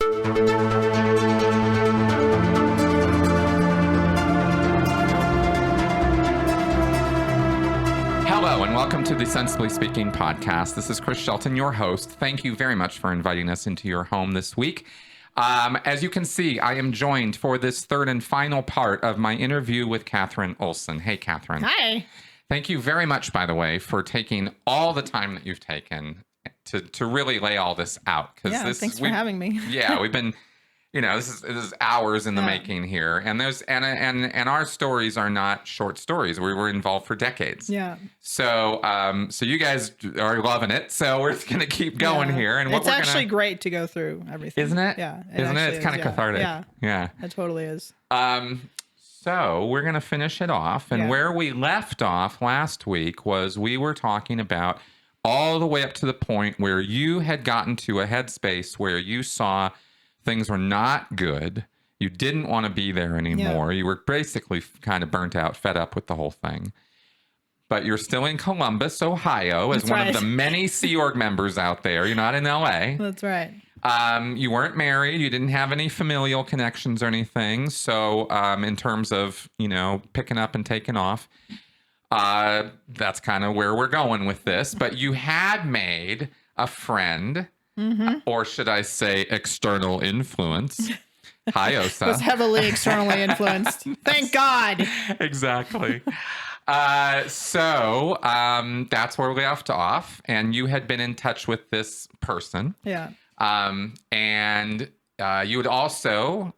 Hello, and welcome to the Sensibly Speaking podcast. This is Chris Shelton, your host. Thank you very much for inviting us into your home this week. As you can see, I am joined for this third and final part of my interview with Katherine Olson. Hey, Katherine. Hi. Thank you very much, by the way, for taking all the time that you've taken to really lay all this out. Yeah, thanks for having me. Yeah, we've been, this is hours in the making here, and there's and our stories are not short stories. We were involved for decades. Yeah. So you guys are loving it. So we're gonna keep going here, and it's actually great to go through everything, isn't it? Yeah, isn't it? It's kind of cathartic. Yeah, it totally is. So we're going to finish it off. And where we left off last week was we were talking about all the way up to the point where you had gotten to a headspace where you saw things were not good. You didn't want to be there anymore. Yeah. You were basically kind of burnt out, fed up with the whole thing. But you're still in Columbus, Ohio, as one of the many Sea Org members out there. You're not in LA. That's right. You weren't married. You didn't have any familial connections or anything. So in terms of, picking up and taking off, that's kind of where we're going with this. But you had made a friend, or should I say external influence. Hi, Osa. Was heavily externally influenced. Thank God. Exactly. So that's where we left off. And you had been in touch with this person. Yeah. And you would also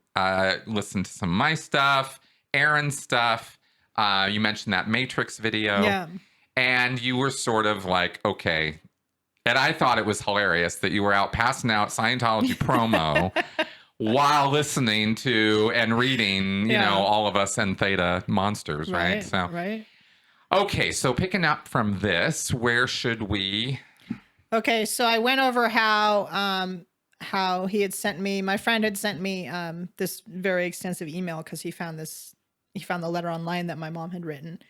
listen to some of my stuff, Aaron's stuff. You mentioned that Matrix video. Yeah. And you were sort of like, okay. And I thought it was hilarious that you were out passing out Scientology promo while listening to and reading, all of us and Theta monsters, right? So, right. Okay, so picking up from this, where should we... Okay, so I went over how he had sent me, my friend had sent me this very extensive email because he found the letter online that my mom had written,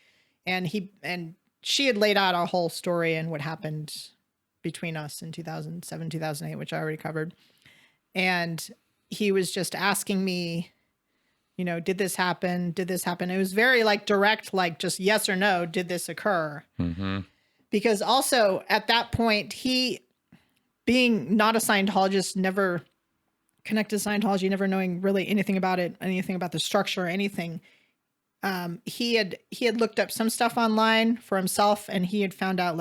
and she had laid out our whole story and what happened between us in 2007, 2008, which I already covered. And he was just asking me, did this happen? Did this happen? It was very direct, just yes or no. Did this occur? Mm-hmm. Because also at that point, he, being not a Scientologist, never connected to Scientology, never knowing really anything about it, anything about the structure or anything, he had looked up some stuff online for himself, and he had found out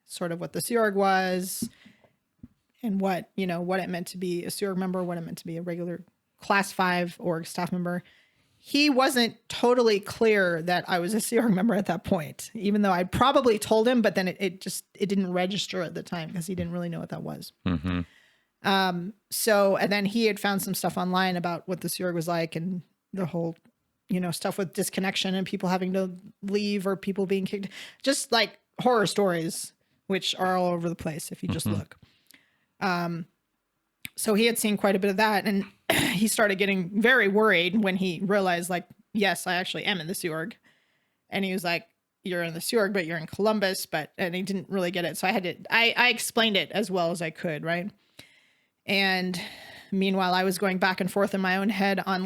sort of what the Sea Org was and what it meant to be a Sea Org member, what it meant to be a regular Class 5 org staff member. He wasn't totally clear that I was a Sea Org member at that point, even though I probably told him, but then it didn't register at the time because he didn't really know what that was. Mm-hmm. And then he had found some stuff online about what the Sea Org was like and the whole, stuff with disconnection and people having to leave or people being kicked, just horror stories, which are all over the place if you just look. So he had seen quite a bit of that, and he started getting very worried when he realized, yes, I actually am in the Sea Org. And he was like, you're in the Sea Org, but you're in Columbus, and he didn't really get it. So I explained it as well as I could, right? And meanwhile, I was going back and forth in my own head on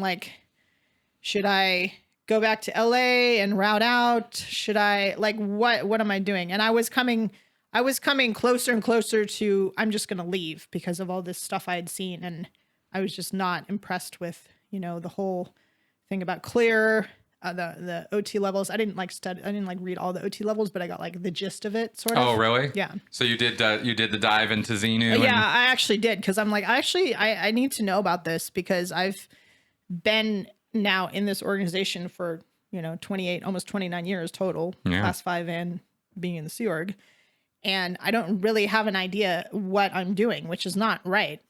should I go back to LA and route out? Should I, what am I doing? And I was coming closer and closer to, I'm just going to leave because of all this stuff I had seen. And I was just not impressed with, the whole thing about clear, the OT levels. I didn't read all the OT levels, but I got the gist of it sort of. Oh, really? Yeah. So you did the dive into Xenu? Yeah, I actually did. Cause I'm I need to know about this because I've been now in this organization for, 28, almost 29 years total, Class 5 and being in the Sea Org. And I don't really have an idea what I'm doing, which is not right.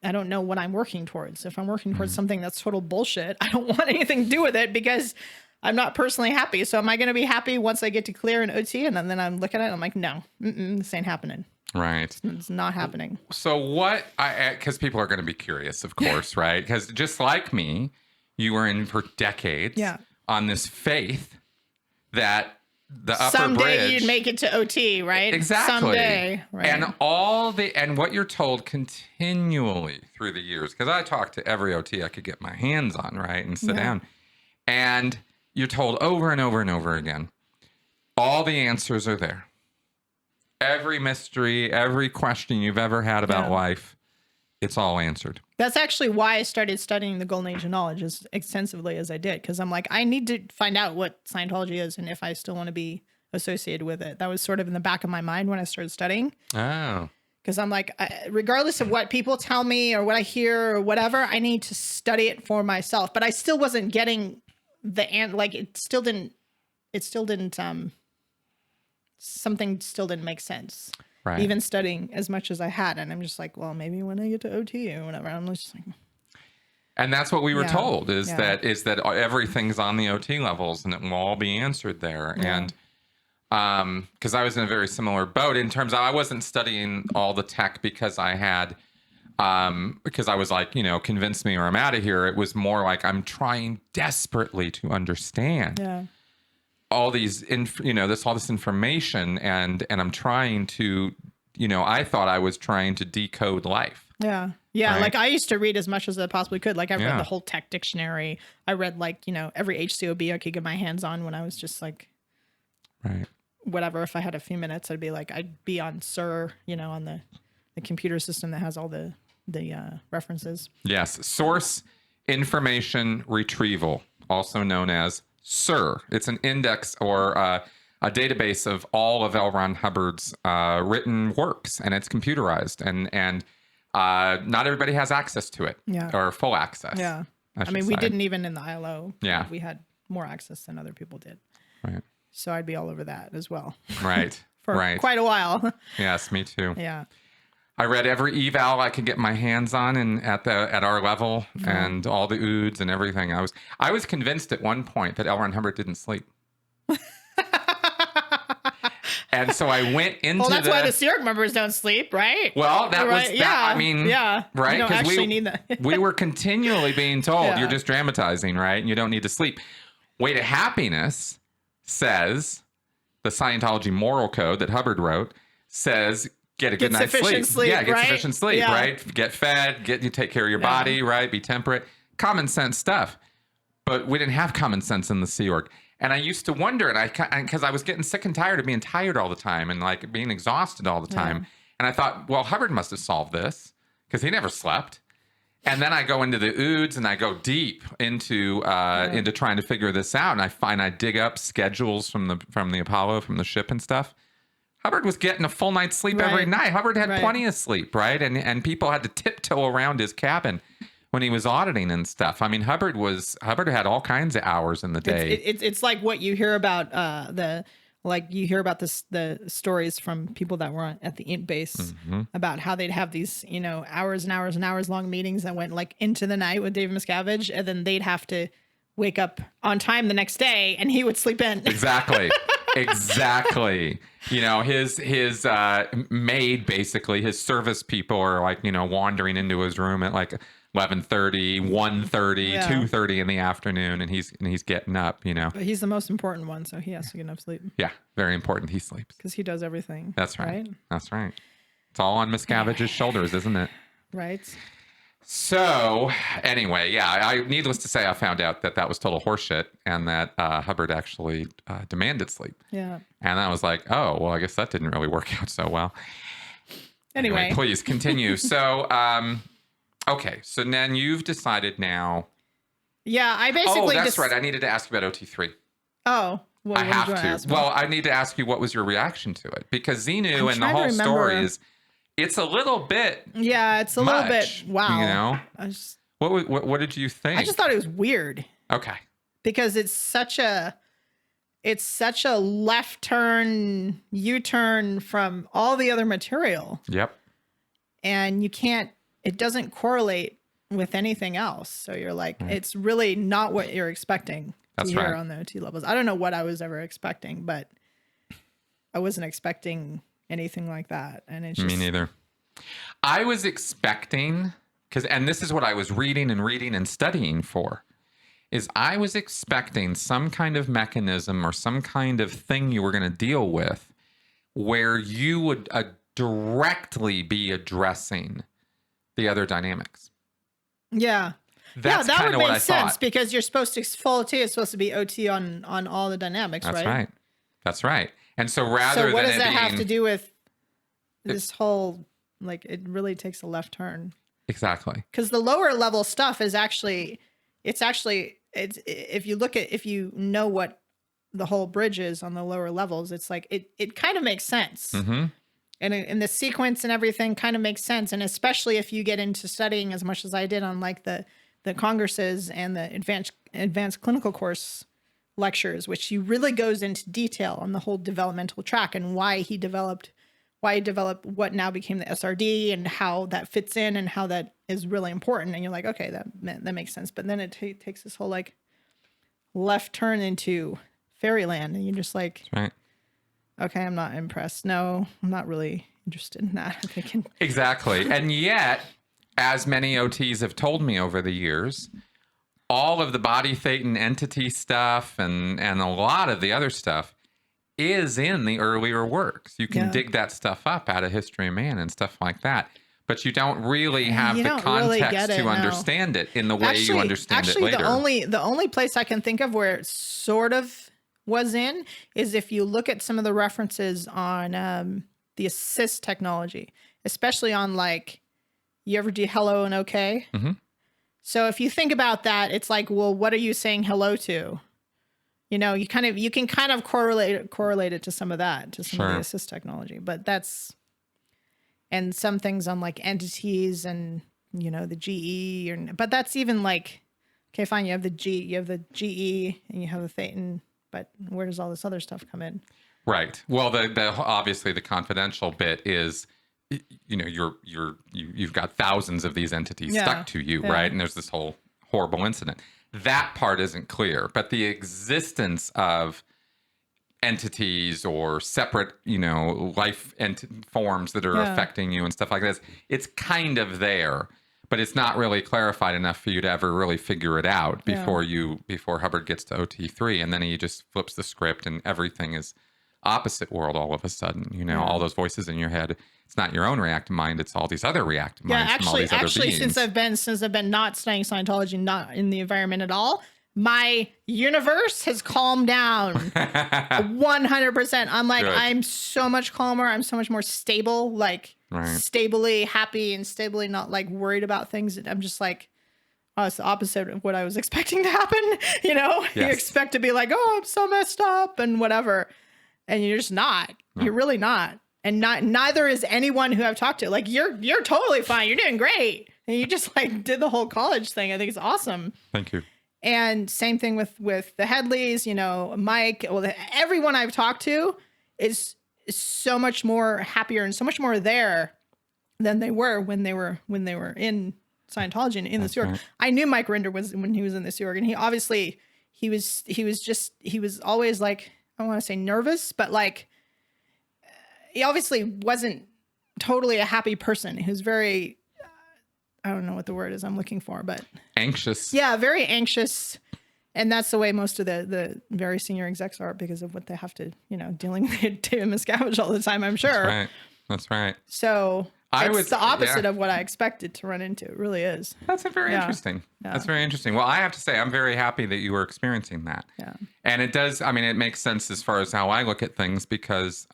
I don't know what I'm working towards. If I'm working towards something that's total bullshit, I don't want anything to do with it because I'm not personally happy. So am I going to be happy once I get to clear and OT? And then I'm looking at it, I'm like, no, this ain't happening. Right. It's not happening. So because people are going to be curious, of course, right? Because just like me, you were in for decades on this faith that the upper someday bridge. you'd make it to OT, right? Exactly. Someday, right? And what you're told continually through the years, because I talked to every OT I could get my hands on, right, and sit down, and you're told over and over and over again, all the answers are there. Every mystery, every question you've ever had about life, it's all answered. That's actually why I started studying the Golden Age of Knowledge as extensively as I did, because I'm like, I need to find out what Scientology is and if I still want to be associated with it. That was sort of in the back of my mind when I started studying. Oh. Because I'm like, regardless of what people tell me or what I hear or whatever, I need to study it for myself. But I still wasn't getting something still didn't make sense. Right. Even studying as much as I had. And I'm just like, well, maybe when I get to OT or whatever, I'm just like. And that's what we were told is that everything's on the OT levels and it will all be answered there. Yeah. And because I was in a very similar boat in terms of I wasn't studying all the tech because I had because I was like, convince me or I'm out of here. It was more like I'm trying desperately to understand all these all this information and I'm trying to I thought I was trying to decode life. Right? Like I used to read as much as I possibly could. Like I read the whole tech dictionary. I read every HCOB I could get my hands on when I was just like whatever. If I had a few minutes, I'd be on SIR, on the computer system that has all the references. Yes, source information retrieval, also known as SIR. It's an index or a database of all of L. Ron Hubbard's written works, and it's computerized, and not everybody has access to it or full access. Yeah, I mean, we didn't even in the ILO. Yeah, we had more access than other people did. Right. So I'd be all over that as well. Right. For quite a while. Yes, me too. Yeah. I read every eval I could get my hands on and at our level and all the oods and everything. I was convinced at one point that L. Ron Hubbard didn't sleep. And so I went into Well, that's why the Sea Org members don't sleep, right? Well, that was that. I mean, right? You don't actually need that. We were continually being told, you're just dramatizing, right? And you don't need to sleep. Way to Happiness says, the Scientology moral code that Hubbard wrote says, get a good night's sleep. Yeah, get sufficient sleep, right? Get fed, you take care of your body, right? Be temperate. Common sense stuff. But we didn't have common sense in the Sea Org. And I used to wonder, because I was getting sick and tired of being tired all the time and like being exhausted all the time. And I thought, well, Hubbard must have solved this because he never slept. And then I go into the oods and I go deep into trying to figure this out. And I dig up schedules from the Apollo, from the ship and stuff. Hubbard was getting a full night's sleep every night. Hubbard had plenty of sleep, right? And people had to tiptoe around his cabin when he was auditing and stuff. I mean, Hubbard had all kinds of hours in the day. It's like what you hear about the stories from people that were at the INT base about how they'd have these, hours and hours and hours long meetings that went like into the night with David Miscavige, and then they'd have to wake up on time the next day and he would sleep in. Exactly. Exactly. His maid, basically, his service people are like, wandering into his room at like 11:30, 1:30, 2:30 in the afternoon, and he's getting up, But he's the most important one, so he has to get enough sleep. Yeah, very important. He sleeps. Because he does everything. That's right. That's right. It's all on Miscavige's shoulders, isn't it? Right. So anyway, needless to say, I found out that was total horseshit and that Hubbard actually demanded sleep. Yeah. And I was like, oh, well, I guess that didn't really work out so well. Anyway please continue. So, okay. So then you've decided now. Yeah, I basically. Oh, that's right. I needed to ask you about OT3. Oh. Well, I have to. Well, I need to ask you what was your reaction to it, because Xenu and the whole story is. It's a little bit. Yeah, it's a little bit. Wow. What did you think? I just thought it was weird. Okay. Because it's such a left turn, U-turn from all the other material. Yep. And it doesn't correlate with anything else. So you're like, it's really not what you're expecting to hear on the OT levels. I don't know what I was ever expecting, but I wasn't expecting anything like that. And it's just... Me neither. I was expecting, and this is what I was reading and studying for, is I was expecting some kind of mechanism or some kind of thing you were going to deal with where you would directly be addressing the other dynamics. Yeah. That's that kind would of what make I sense thought. because you're supposed to full T is supposed to be OT on all the dynamics, That's right? right. That's right. And so rather So what than does it that being, have to do with this whole, like, it really takes a left turn? exactly. Because the lower level stuff is actually, it's if you know what the whole bridge is on the lower levels, it's like, it kind of makes sense. Mm-hmm. And the sequence and everything kind of makes sense. And especially if you get into studying as much as I did on like the congresses and the advanced clinical course lectures, which he really goes into detail on the whole developmental track and why he developed what now became the SRD and how that fits in and how that is really important. And you're like, okay, that makes sense. But then it takes this whole like left turn into fairyland, and you're just like, That's right. Okay, I'm not impressed. No, I'm not really interested in that. I'm thinking. Exactly. And yet, as many OTs have told me over the years, all of the body thetan entity stuff and a lot of the other stuff is in the earlier works. You can dig that stuff up out of History of Man and stuff like that. But you don't really have the context to understand it in the way you understand it later. The only place I can think of where it sort of was in is if you look at some of the references on the assist technology, especially on like, you ever do hello and okay? Mm-hmm. So if you think about that, it's like, well, what are you saying hello to? You know, you can kind of correlate it to some of that, to some of the assist technology, but and some things on like entities and, you know, the GE, but that's even like, okay, fine. You have the GE and you have the Thetan, but where does all this other stuff come in? Right. Well, the obviously the confidential bit is, you know, you've got thousands of these entities stuck to you, right? And there's this whole horrible incident. That part isn't clear, but the existence of entities or separate, you know, life forms that are affecting you and stuff like this, it's kind of there, but it's not really clarified enough for you to ever really figure it out before Hubbard gets to OT3, and then he just flips the script and everything is opposite world all of a sudden. You know, all those voices in your head, it's not your own reactive mind, it's all these other reactive minds from all these other beings. Since I've been not studying Scientology, not in the environment at all, my universe has calmed down 100%. I'm like, I'm so much calmer. I'm so much more stable, like stably happy and stably not like worried about things. I'm just like, oh, it's the opposite of what I was expecting to happen. You know, you expect to be like, oh, I'm so messed up and whatever. And you're just not. No. You're really not. And neither is anyone who I've talked to. Like, you're totally fine. You're doing great. And you just like did the whole college thing. I think it's awesome. Thank you. And same thing with the Headleys, you know, Mike. Well, everyone I've talked to is so much more happier and so much more there than they were when they were in Scientology and in the Sea Org. Right. I knew Mike Rinder was when he was in the Sea Org, and he obviously he was always like, I don't want to say nervous, but like he obviously wasn't totally a happy person. He was very, I don't know what the word is I'm looking for, but anxious. Yeah, very anxious. And that's the way most of the very senior execs are because of what they have to, you know, dealing with David Miscavige all the time, I'm sure. That's right. So it's the opposite of what I expected to run into. It really is. That's very interesting. Yeah. That's very interesting. Well, I have to say, I'm very happy that you were experiencing that. Yeah. And it does, I mean, it makes sense as far as how I look at things because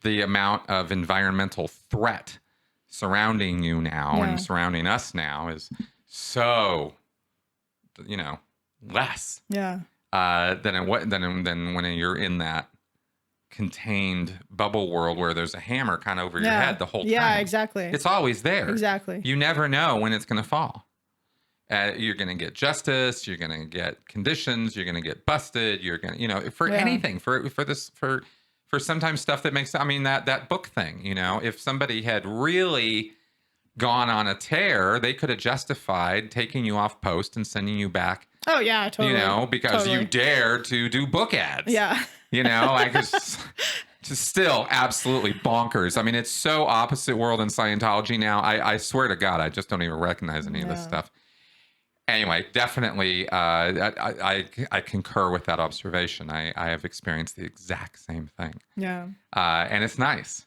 the amount of environmental threat surrounding you now and surrounding us now is so, you know, less than when you're in that contained bubble world where there's a hammer kind of over your head the whole time. Yeah, exactly. It's always there. Exactly. You never know when it's going to fall. You're going to get justice. You're going to get conditions. You're going to get busted. You're going to, you know, for anything, for sometimes stuff that makes, I mean, that book thing, you know, if somebody had really gone on a tear, they could have justified taking you off post and sending you back. Oh yeah, totally. You know, because you dared to do book ads. Yeah. You know, like it's just still absolutely bonkers. I mean, it's so opposite world in Scientology now. I swear to God, I just don't even recognize any of this stuff. anyway, definitely, I concur with that observation. I have experienced the exact same thing. Yeah. And it's nice.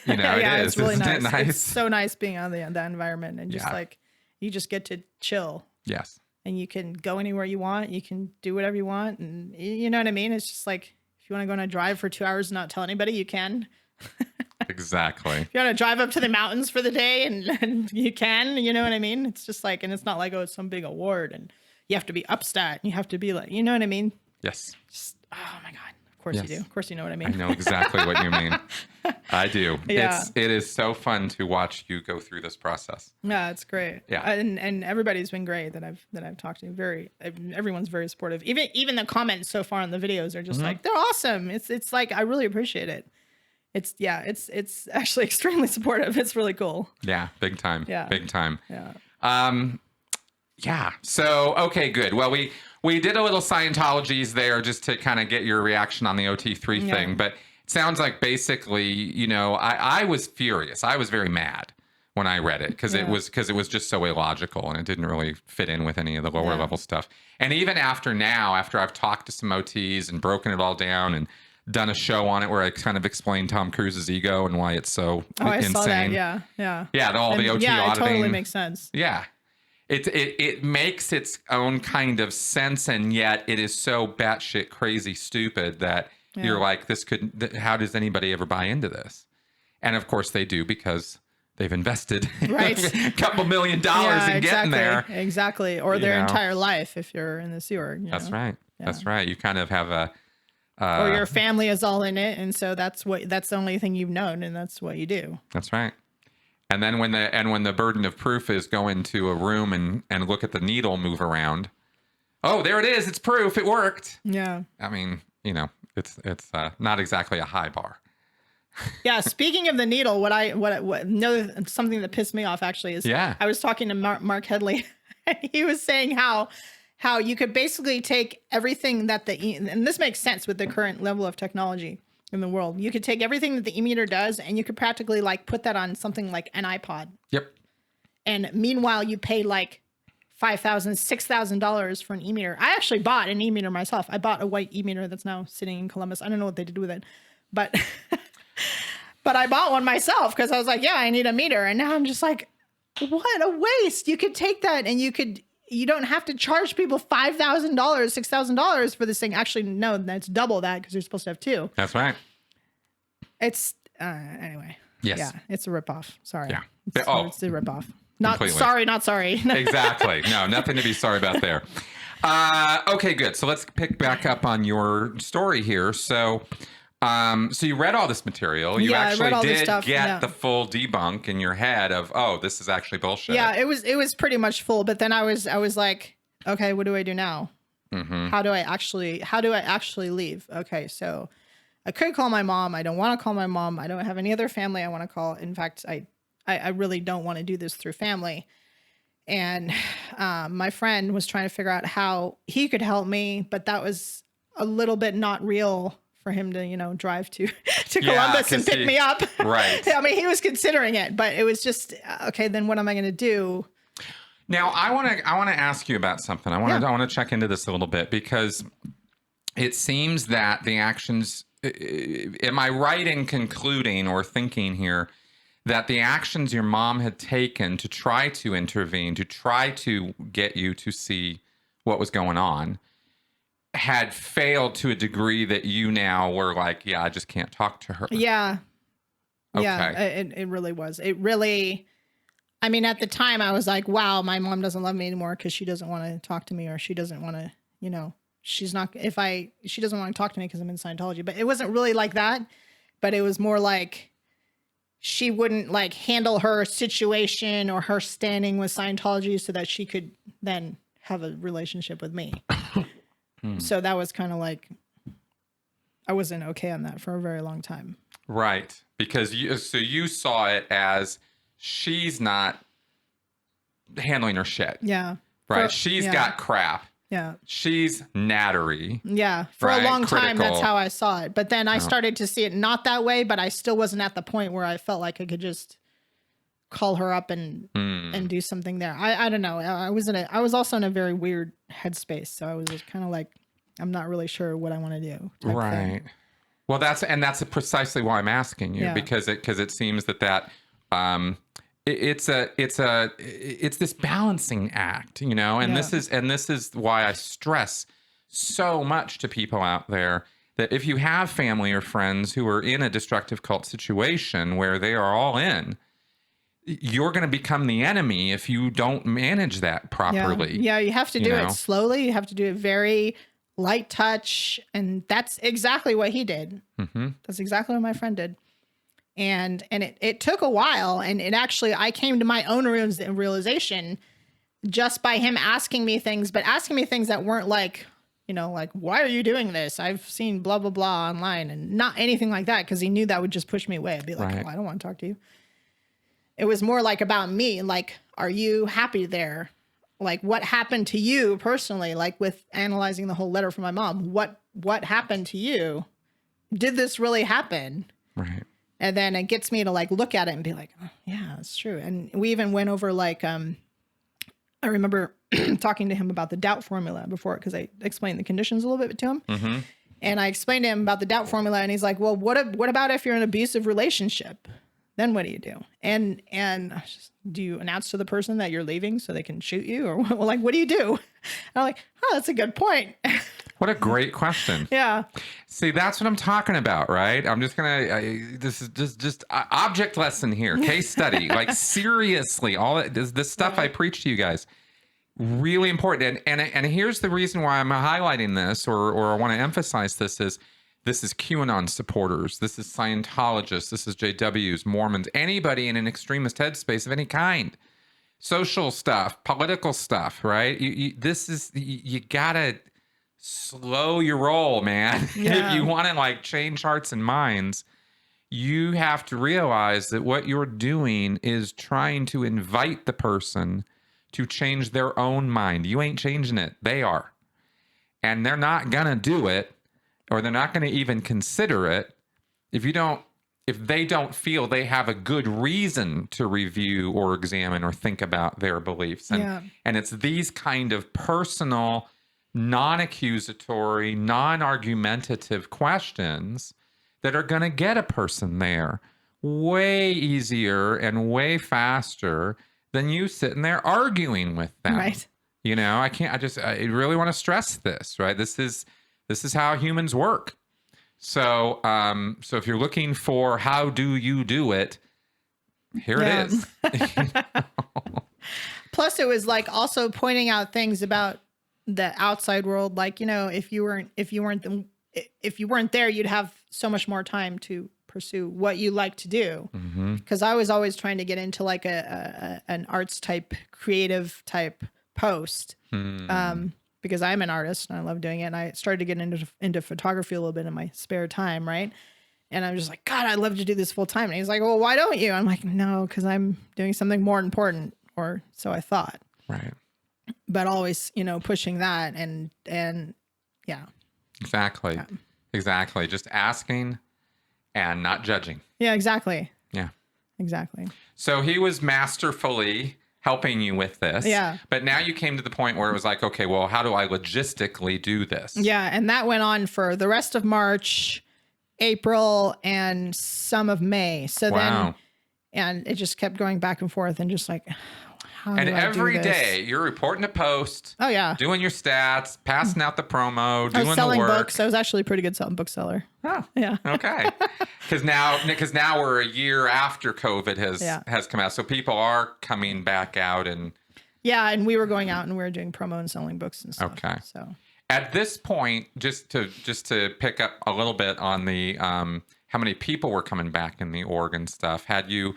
You know, Yeah, it it's is. really Isn't nice. it nice? It's so nice being on that environment and just Yeah. like you just get to chill. Yes. And you can go anywhere you want. You can do whatever you want, and you know what I mean. It's just like if you want to go on a drive for 2 hours and not tell anybody, you can. Exactly. If you want to drive up to the mountains for the day, and you can, you know what I mean. It's just like, and it's not like, oh, it's some big award, and you have to be upstat. And you have to be like, you know what I mean. Yes. Just, oh my god. Of course you do. Of course you know what I mean. I know exactly what you mean. I do. Yeah. It is so fun to watch you go through this process. Yeah, it's great. Yeah. And everybody's been great that I've talked to. Everyone's very supportive. Even the comments so far on the videos are just like, they're awesome. It's like, I really appreciate it. It's actually extremely supportive. It's really cool. Yeah, big time. Yeah. Big time. Yeah. Yeah. So, okay, good. Well, we did a little Scientologies there just to kind of get your reaction on the OT3 thing, but it sounds like basically, you know, I was furious. I was very mad when I read it because it was just so illogical and it didn't really fit in with any of the lower level stuff. And even after I've talked to some OTs and broken it all down and done a show on it where I kind of explained Tom Cruise's ego and why it's so insane. I saw that. Yeah. All the OT auditing. It totally makes sense. Yeah. It makes its own kind of sense, and yet it is so batshit crazy stupid that you're like, how does anybody ever buy into this? And of course they do because they've invested a couple $1 million in getting there. Exactly. Or their entire life if you're in the Sea Org. That's right. Yeah. That's right. You kind of have or your family is all in it, and so that's the only thing you've known, and that's what you do. That's right. And then when the burden of proof is go into a room and look at the needle move around, oh, there it is, it's proof, it worked. Yeah. I mean, you know, it's not exactly a high bar. Yeah. Speaking of the needle, something that pissed me off actually is I was talking to Mark Headley, and he was saying how you could basically take everything that and this makes sense with the current level of technology in the world. You could take everything that the EMeter does and you could practically like put that on something like an iPod. Yep. And meanwhile, you pay like $5,000, $6,000 for an EMeter. I actually bought an EMeter myself. I bought a white EMeter that's now sitting in Columbus. I don't know what they did with it, but but I bought one myself because I was like, yeah, I need a meter. And now I'm just like, what a waste. You could take that and you don't have to charge people $5,000, $6,000 for this thing. Actually, no, that's double that because you're supposed to have two. That's right. It's anyway. Yes. Yeah, it's a ripoff. Sorry. Yeah. It's a ripoff. Not sorry. Exactly. No, nothing to be sorry about there. Okay, good. So let's pick back up on your story here. So you read all this material. You actually did get the full debunk in your head of, oh, this is actually bullshit. Yeah, it was pretty much full. But then I was like, okay, what do I do now? Mm-hmm. How do I actually leave? Okay, so I could call my mom. I don't want to call my mom. I don't have any other family I want to call. In fact, I really don't want to do this through family. And my friend was trying to figure out how he could help me, but that was a little bit not real for him to, drive to Columbus and pick me up. Right. I mean, he was considering it, but it was just, okay, then what am I going to do? Now, I want to ask you about something. I want to check into this a little bit because it seems that the actions, am I right in concluding or thinking here that the actions your mom had taken to try to intervene, to try to get you to see what was going on, had failed to a degree that you now were like, yeah, I just can't talk to her. Yeah. Okay. Yeah, it really was. It really, I mean, at the time I was like, wow, my mom doesn't love me anymore because she doesn't want to talk to me, or she doesn't want to, she doesn't want to talk to me because I'm in Scientology. But it wasn't really like that. But it was more like she wouldn't like handle her situation or her standing with Scientology so that she could then have a relationship with me. So that was kind of like, I wasn't okay on that for a very long time. Right. Because you saw it as she's not handling her shit. Yeah. Right. She's got crap. Yeah. She's nattery. Yeah. For a long time, that's how I saw it. But then I started to see it not that way, but I still wasn't at the point where I felt like I could just call her up and do something there. I don't know. I was also in a very weird headspace. So I was just kind of like, I'm not really sure what I want to do. Right. Thing. Well, that's precisely why I'm asking you, because it seems that it's this balancing act, and this is why I stress so much to people out there that if you have family or friends who are in a destructive cult situation where they are all in, you're going to become the enemy if you don't manage that properly. Yeah, you have to do it slowly. You have to do it very light touch. And that's exactly what he did. Mm-hmm. That's exactly what my friend did. And it took a while. And it actually, I came to my own realization just by him asking me things, but asking me things that weren't like, like, why are you doing this? I've seen blah, blah, blah online, and not anything like that. Cause he knew that would just push me away. I'd be like, I don't want to talk to you. It was more like about me. Like, are you happy there? Like, what happened to you personally? Like with analyzing the whole letter from my mom, what happened to you? Did this really happen? Right. And then it gets me to like look at it and be like, oh, yeah, that's true. And we even went over like, I remember talking to him about the doubt formula before, because I explained the conditions a little bit to him. Mm-hmm. And I explained to him about the doubt formula, and he's like, well, what about if you're in an abusive relationship? Then what do you do? And do you announce to the person that you're leaving so they can shoot you? Or like, what do you do? And I'm like, oh, that's a good point. What a great question. Yeah. See, that's what I'm talking about, right? I'm just this is just object lesson here, case study. Like, seriously, all this stuff I preach to you guys, really important. And here's the reason why I'm highlighting this, or I want to emphasize this is QAnon supporters. This is Scientologists. This is JWs, Mormons, anybody in an extremist headspace of any kind. Social stuff, political stuff, right? You gotta slow your roll, man. Yeah. If you want to like change hearts and minds, you have to realize that what you're doing is trying to invite the person to change their own mind. You ain't changing it. They are. And they're not gonna do it, or they're not going to even consider it if they don't feel they have a good reason to review or examine or think about their beliefs. And it's these kind of personal, non-accusatory, non-argumentative questions that are going to get a person there way easier and way faster than you sitting there arguing with them. Right. I really want to stress this, right? This is how humans work. So if you're looking for how do you do it, here it is. Plus, it was like also pointing out things about the outside world. Like, if you weren't there, you'd have so much more time to pursue what you like to do. Because I was always trying to get into like an arts type, creative type post. Because I'm an artist and I love doing it. And I started to get into photography a little bit in my spare time, right? And I'm just like, God, I'd love to do this full time. And he's like, well, why don't you? I'm like, no, because I'm doing something more important, or so I thought. Right. But always, pushing that and yeah. Exactly. Yeah. Exactly. Just asking and not judging. Yeah, exactly. Yeah. Exactly. So he was masterfully helping you with this. Yeah. But now you came to the point where it was like, okay, well, how do I logistically do this? Yeah. And that went on for the rest of March, April, and some of May. So then, and it just kept going back and forth and just like, how and do I every do this? day you're reporting to post. Oh yeah. Doing your stats, passing out the promo, doing selling the work. Books. I was actually a pretty good bookseller. Oh, yeah. Okay. Because now we're a year after COVID has come out, so people are coming back out and. Yeah, and we were going out and we were doing promo and selling books and stuff. Okay. So at this point, just to pick up a little bit on the how many people were coming back in the org and stuff, had you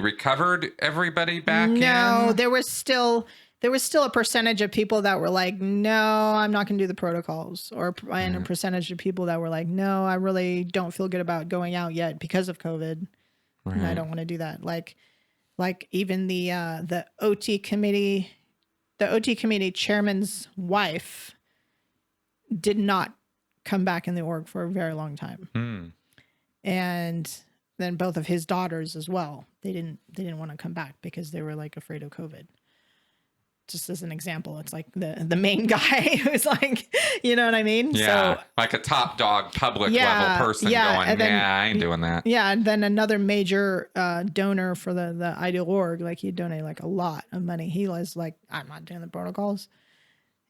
recovered everybody back in? No, there was still a percentage of people that were like, no, I'm not going to do the protocols, and a percentage of people that were like, no, I really don't feel good about going out yet because of COVID. Right. And I don't want to do that. Like even the OT committee chairman's wife did not come back in the org for a very long time. And then both of his daughters as well. They didn't want to come back because they were like afraid of COVID. Just as an example, it's like the main guy who's like, you know what I mean? Yeah, so, like a top dog public level person going, I ain't doing that. Yeah, and then another major donor for the Ideal Org, like he'd donate like a lot of money. He was like, I'm not doing the protocols.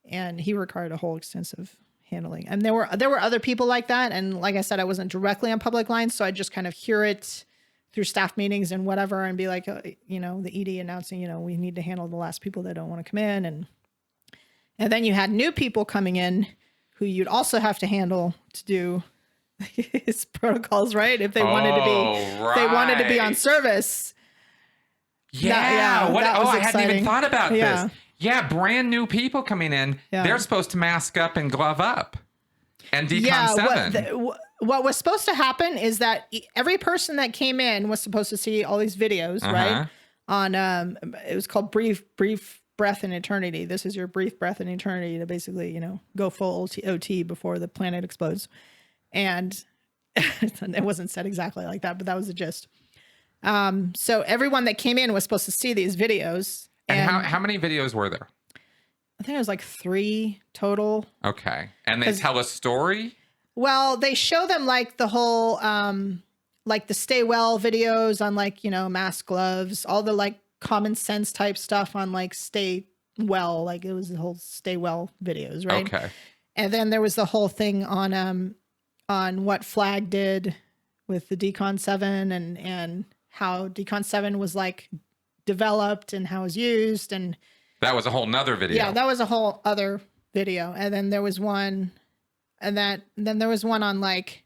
And he required a whole extensive handling. And there were other people like that. And like I said, I wasn't directly on public lines, so I just kind of hear it through staff meetings and whatever, and be like, the ED announcing, we need to handle the last people that don't want to come in. And then you had new people coming in who you'd also have to handle to do his protocols, right? If they wanted to be on service. Yeah. I hadn't even thought about yeah. this. Yeah, brand new people coming in. Yeah. They're supposed to mask up and glove up and decon 7. What was supposed to happen is that every person that came in was supposed to see all these videos, right? On it was called Brief Breath in Eternity. This is your brief breath in eternity to basically, go full OT before the planet explodes. And it wasn't said exactly like that, but that was the gist. So everyone that came in was supposed to see these videos. And how many videos were there? I think it was like 3 total. Okay. And they tell a story? Well, they show them like the whole, like the stay well videos on like, mask, gloves, all the like common sense type stuff on like stay well. Like it was the whole stay well videos, right? Okay. And then there was the whole thing on what Flag did with the Decon 7 and how Decon 7 was like developed and how it was used. And that was a whole nother video. Yeah, that was a whole other video. And then there was one, then there was one on like,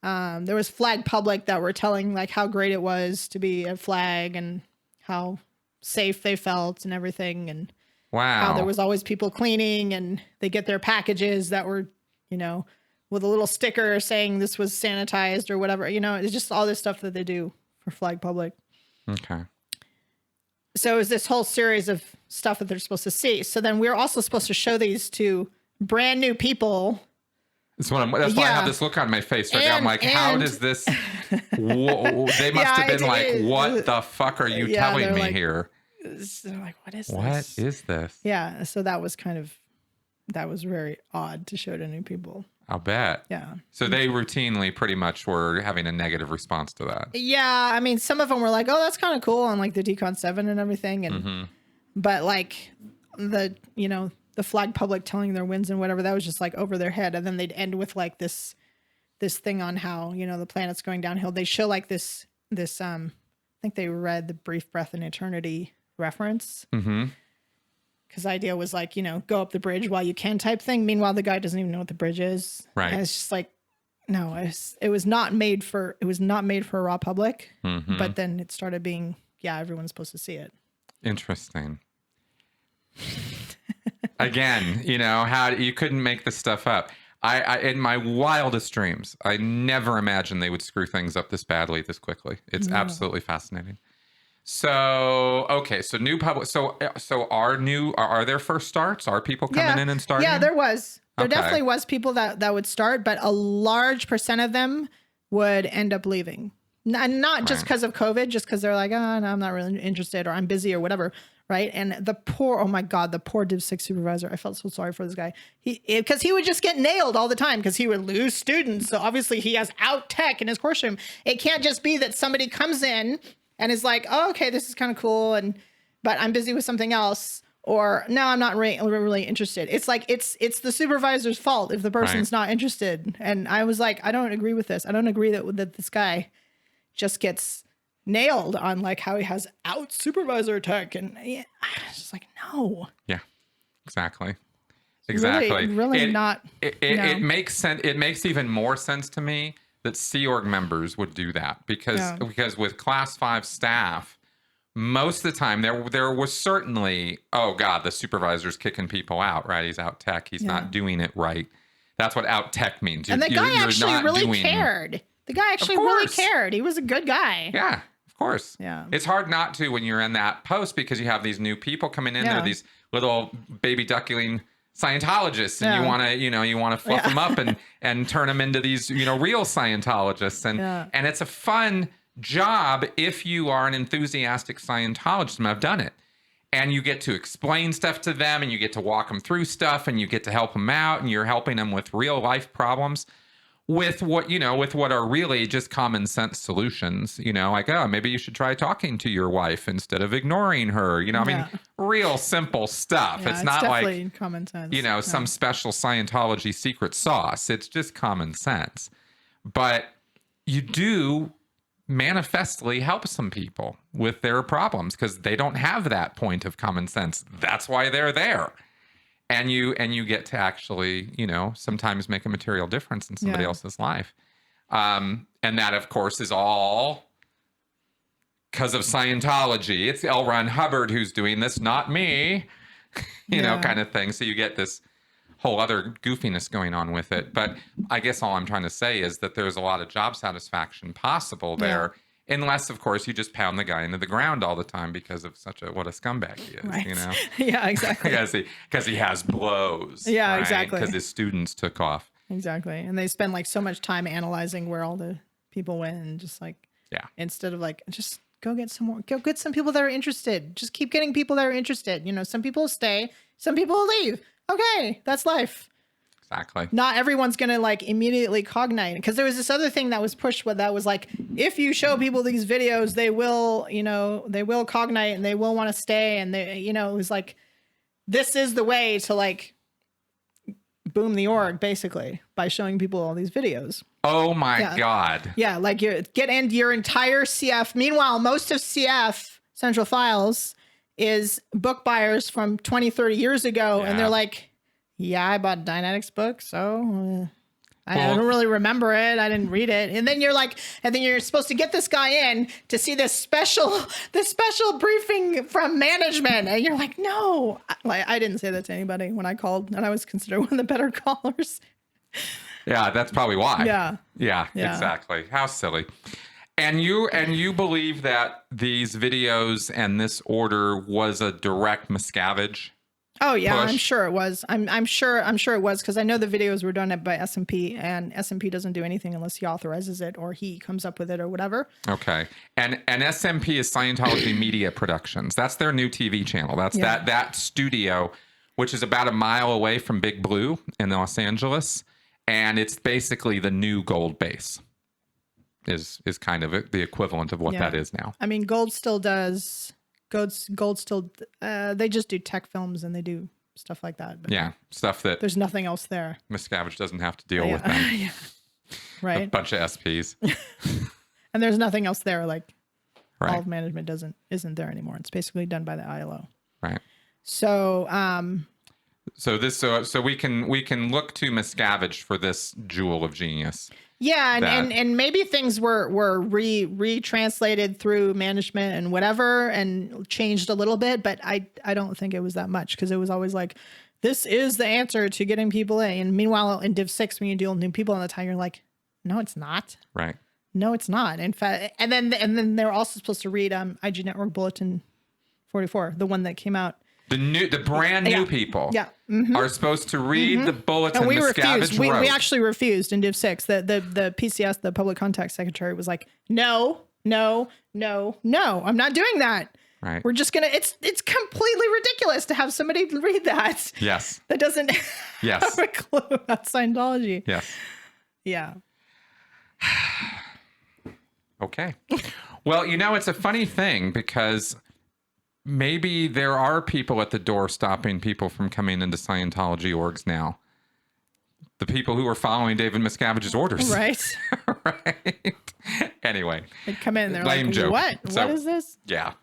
there was Flag Public that were telling like how great it was to be a Flag and how safe they felt and everything. And wow, how there was always people cleaning and they get their packages that were, with a little sticker saying this was sanitized or whatever, it's just all this stuff that they do for Flag Public. Okay. So it was this whole series of stuff that they're supposed to see. So then we're also supposed to show these to brand new people. That's why I have this look on my face right now. I'm like, how does this? Whoa, they must have been like, what the fuck are you telling me here? They're like, what is this? What is this? Yeah. So that was very odd to show to new people. I'll bet. Yeah. So they routinely pretty much were having a negative response to that. Yeah. I mean, some of them were like, oh, that's kind of cool on like the Decon 7 and everything. And, but like the Flag Public telling their wins and whatever, that was just like over their head. And then they'd end with like this thing on how, the planet's going downhill. They show like this, I think they read the Brief Breath in Eternity reference. Because the idea was like, go up the bridge while you can type thing. Meanwhile, the guy doesn't even know what the bridge is. Right. And it's just like, no, it was not made for a raw public. But then it started being, everyone's supposed to see it. Interesting. Again, how you couldn't make this stuff up. I in my wildest dreams, I never imagined they would screw things up this badly, this quickly. It's absolutely fascinating. So, okay. So new public. So are there first starts? Are people coming in and starting? Yeah, there was. There definitely was people that would start, but a large percent of them would end up leaving. Not just because of COVID, just because they're like, oh, no, I'm not really interested or I'm busy or whatever. Right. And the poor Div 6 supervisor. I felt so sorry for this guy. Because he would just get nailed all the time because he would lose students. So obviously he has out tech in his course room. It can't just be that somebody comes in and is like, oh, okay, this is kind of cool. But I'm busy with something else. Or no, I'm not really interested. It's like, it's the supervisor's fault if the person's not interested. And I was like, I don't agree with this. I don't agree that this guy just gets nailed on like how he has out supervisor tech. And I was just like, no. Yeah, exactly. Really not. It makes sense. It makes even more sense to me that Sea Org members would do that because with class 5 staff, most of the time there was certainly, oh God, the supervisor's kicking people out, right? He's out tech. He's not doing it right. That's what out tech means. And the guy actually really cared. The guy actually really cared. He was a good guy. Yeah, of course. Yeah. It's hard not to when you're in that post because you have these new people coming in. There are these little baby duckling Scientologists, and you want to fluff them up and turn them into these, real Scientologists. And it's a fun job if you are an enthusiastic Scientologist. And I've done it. And you get to explain stuff to them, and you get to walk them through stuff, and you get to help them out, and you're helping them with real life problems with what are really just common sense solutions, like, oh, maybe you should try talking to your wife instead of ignoring her. I mean, real simple stuff. It's not like common sense. Some special Scientology secret sauce. It's just common sense. But you do manifestly help some people with their problems because they don't have that point of common sense. That's why they're there. And you get to actually, sometimes make a material difference in somebody else's life. And that, of course, is all because of Scientology. It's L. Ron Hubbard who's doing this, not me, kind of thing. So you get this whole other goofiness going on with it. But I guess all I'm trying to say is that there's a lot of job satisfaction possible there. Unless, of course, you just pound the guy into the ground all the time because of what a scumbag he is, right. Yeah, exactly. Because he has blows. Yeah, right? exactly. Because his students took off. Exactly. And they spend like so much time analyzing where all the people went, and just like, instead of like, just go get some more, go get some people that are interested. Just keep getting people that are interested. Some people stay, some people leave. Okay, that's life. Exactly. Not everyone's going to like immediately cognite, because there was this other thing that was pushed that was like, if you show people these videos, they will cognite and they will want to stay. And they, it was like, this is the way to like boom the org, basically, by showing people all these videos. Oh my God. Yeah. Like you get into your entire CF. Meanwhile, most of CF Central Files is book buyers from 20, 30 years ago. And they're like, I bought Dynetics book, so I don't really remember it. I didn't read it. And then you're supposed to get this guy in to see this special briefing from management. And you're like, no, I didn't say that to anybody when I called, and I was considered one of the better callers. Yeah, that's probably why. Yeah, exactly. How silly. And you believe that these videos and this order was a direct Miscavige? Oh yeah, push? I'm sure it was. I'm sure it was, because I know the videos were done by SMP, and SMP doesn't do anything unless he authorizes it or he comes up with it or whatever. Okay. And SMP is Scientology Media Productions. That's their new TV channel. That's that studio, which is about a mile away from Big Blue in Los Angeles, and it's basically the new Gold Base. Is kind of the equivalent of what that is now. I mean, Gold still does. Gold still, they just do tech films and they do stuff like that. But stuff that there's nothing else there. Miscavige doesn't have to deal with them. Right. A bunch of SPs. And there's nothing else there. Like right. all of management isn't there anymore. It's basically done by the ILO. Right. So, so we can look to Miscavige for this jewel of genius. Yeah, and maybe things were retranslated through management and whatever, and changed a little bit, but I don't think it was that much, because it was always like, this is the answer to getting people in. And meanwhile, in Div 6, when you deal with new people all the time, you're like, no, it's not. Right. No, it's not. In fact, and then they're also supposed to read IG Network Bulletin 44, the one that came out. The brand new people are supposed to read the bulletin. And we refused. We actually refused in Div 6. The PCS, the Public Contact Secretary, was like, no, I'm not doing that. Right. We're just gonna. It's completely ridiculous to have somebody read that. Yes. That doesn't have a clue about Scientology. Yes. Yeah. Okay. Well, it's a funny thing, because maybe there are people at the door stopping people from coming into Scientology orgs now. The people who are following David Miscavige's orders. Right. Right. Anyway. They come in and they're lame like, joke. what? So, what is this? Yeah.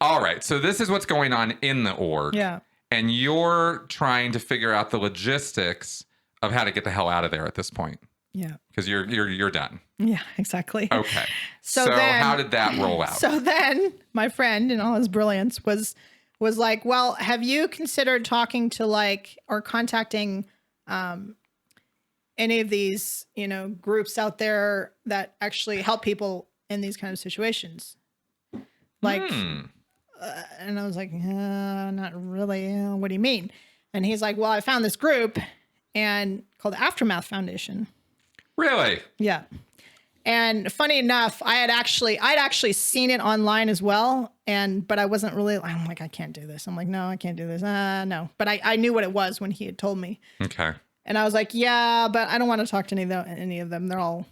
All right. So this is what's going on in the org. Yeah. And you're trying to figure out the logistics of how to get the hell out of there at this point. Yeah. Because you're done. Yeah, exactly. Okay. So then, how did that roll out? So then my friend, in all his brilliance, was like, well, have you considered talking to or contacting any of these, groups out there that actually help people in these kind of situations? And I was like, not really. What do you mean? And he's like, well, I found this group and called the Aftermath Foundation. Really? Yeah. And funny enough, I'd actually seen it online as well. But I wasn't really, I'm like, I can't do this. I'm like, no, I can't do this. No. But I knew what it was when he had told me. Okay. And I was like, yeah, but I don't want to talk to any of them. They're all,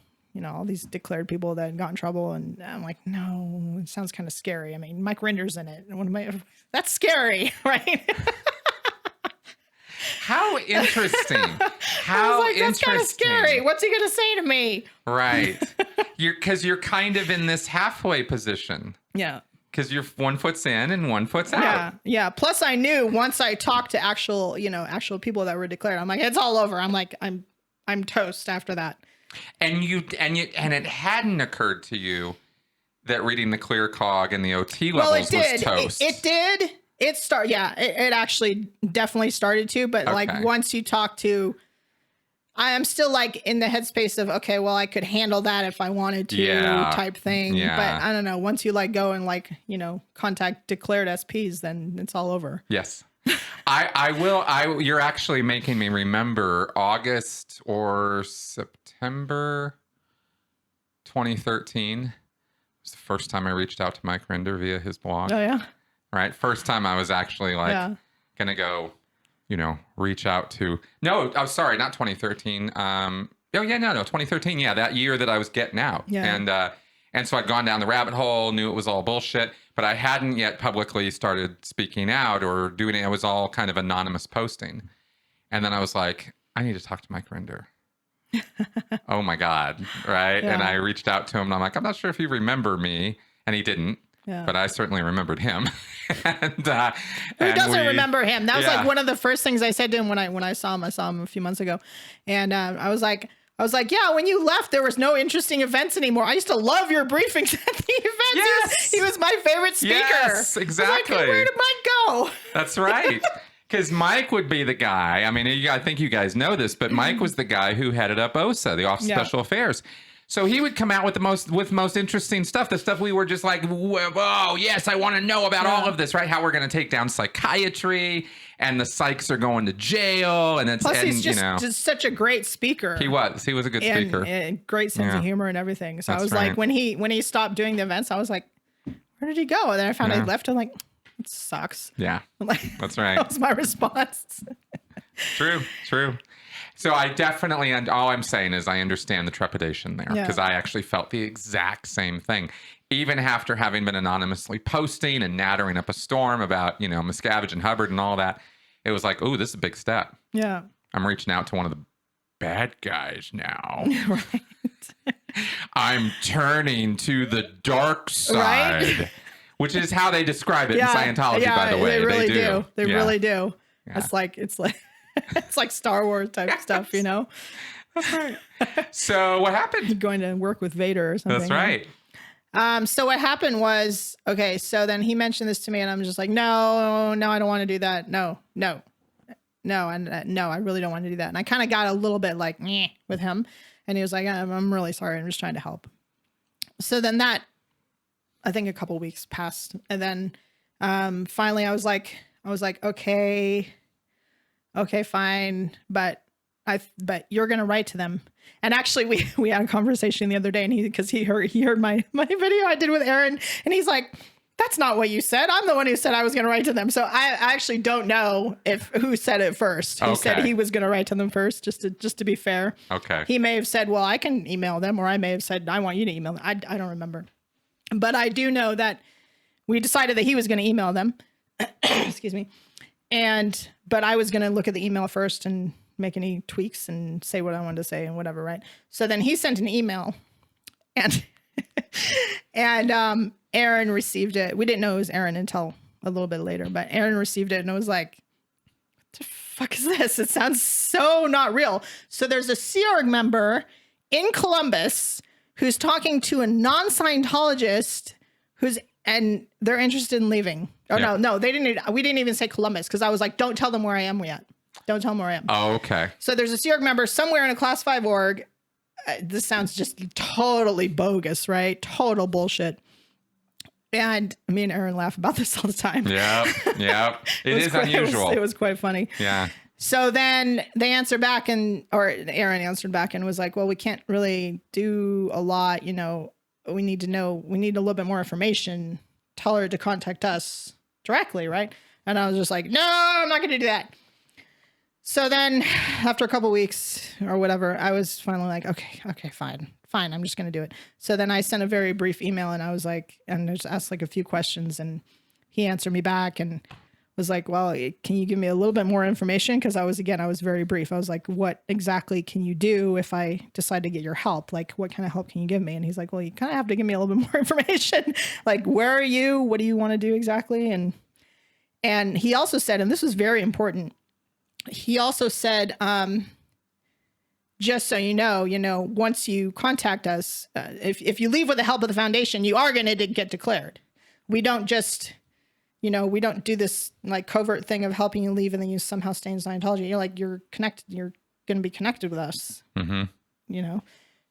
all these declared people that got in trouble. And I'm like, no, it sounds kind of scary. I mean, Mike Rinder's in it. That's scary, right? How interesting. How I was like, that's interesting. kind of scary. What's he going to say to me? Right. Because you're kind of in this halfway position. Yeah. Because you're 1 foot's in and 1 foot's out. Yeah. Plus, I knew once I talked to actual people that were declared, I'm like, it's all over. I'm like, I'm toast after that. And it hadn't occurred to you that reading the clear cog and the OT levels was toast. It did. It actually definitely started to. But like once you talk to, I am still like in the headspace of, okay, well, I could handle that if I wanted to type thing. Yeah. But I don't know. Once you like go and like, contact declared SPs, then it's all over. Yes. You're actually making me remember August or September 2013. It was the first time I reached out to Mike Rinder via his blog. Oh, yeah. Right. First time I was actually like going to go, reach out to, no, I'm sorry, not 2013. 2013. Yeah. That year that I was getting out. Yeah. And so I'd gone down the rabbit hole, knew it was all bullshit, but I hadn't yet publicly started speaking out or doing it. It was all kind of anonymous posting. And then I was like, I need to talk to Mike Rinder. Oh my God. Right. Yeah. And I reached out to him and I'm like, I'm not sure if you remember me. And he didn't. Yeah. But I certainly remembered him. Who doesn't remember him? That was like one of the first things I said to him when I saw him. I saw him a few months ago. And I was like, yeah, when you left, there was no interesting events anymore. I used to love your briefings at the events. Yes. He was my favorite speaker. Yes, exactly. Like, where did Mike go? That's right. Because Mike would be the guy. I mean, I think you guys know this, but Mike was the guy who headed up OSA, the Office of Special Affairs. So he would come out with the most interesting stuff, the stuff we were just like, whoa, yes, I want to know about all of this, right? How we're going to take down psychiatry, and the psychs are going to jail, and it's he's just such a great speaker. He was a good speaker, and great sense of humor and everything. So I was like, when he stopped doing the events, I was like, where did he go? And then I found I left. I'm like, it sucks. Yeah, that's right. That was my response. True. So I definitely, and all I'm saying is I understand the trepidation there because I actually felt the exact same thing. Even after having been anonymously posting and nattering up a storm about, Miscavige and Hubbard and all that, it was like, oh, this is a big step. Yeah. I'm reaching out to one of the bad guys now. Right. I'm turning to the dark side, which is how they describe it in Scientology, by the way. They really do. They really do. Yeah. It's like it's like Star Wars type stuff, That's right. So what happened? Going to work with Vader or something. That's right. So what happened was, okay, so then he mentioned this to me and I'm just like, no, I don't want to do that. No, I really don't want to do that. And I kind of got a little bit like, with him. And he was like, I'm really sorry. I'm just trying to help. So then I think a couple weeks passed. And then finally I was like, okay, fine. But you're going to write to them. And actually we had a conversation the other day and he heard my video I did with Aaron and he's like, that's not what you said. I'm the one who said I was going to write to them. So I actually don't know who said it first. Who said he was going to write to them first, just to be fair. Okay. He may have said, well, I can email them, or I may have said, I want you to email them. I don't remember. But I do know that we decided that he was going to email them. Excuse me. But I was going to look at the email first and make any tweaks and say what I wanted to say and whatever, right? So then he sent an email and Aaron received it. We didn't know it was Aaron until a little bit later, but Aaron received it and it was like, what the fuck is this? It sounds so not real. So there's a Sea Org member in Columbus who's talking to a non-Scientologist and they're interested in leaving. Oh, no, they didn't. We didn't even say Columbus because I was like, don't tell them where I am yet. Don't tell them where I am. Oh, okay. So there's a Sea Org member somewhere in a Class 5 org. This sounds just totally bogus, right? Total bullshit. And me and Aaron laugh about this all the time. Yep. It is unusual. It was quite funny. Yeah. So then they answered back or Aaron answered back and was like, well, we can't really do a lot. You know, we need a little bit more information. Tell her to contact us directly. Right. And I was just like, no, I'm not going to do that. So then after a couple weeks or whatever, I was finally like, okay, fine. I'm just going to do it. So then I sent a very brief email and I was like, and just asked like a few questions and he answered me back and was like, well, can you give me a little bit more information? Cause I was very brief. I was like, what exactly can you do if I decide to get your help? Like, what kind of help can you give me? And he's like, well, you kind of have to give me a little bit more information. Like, where are you? What do you want to do exactly? And he also said, and this was very important. He also said, just so you know, once you contact us, if you leave with the help of the foundation, you are going to get declared. We don't just, we don't do this like covert thing of helping you leave and then you somehow stay in Scientology. You're connected. You're going to be connected with us,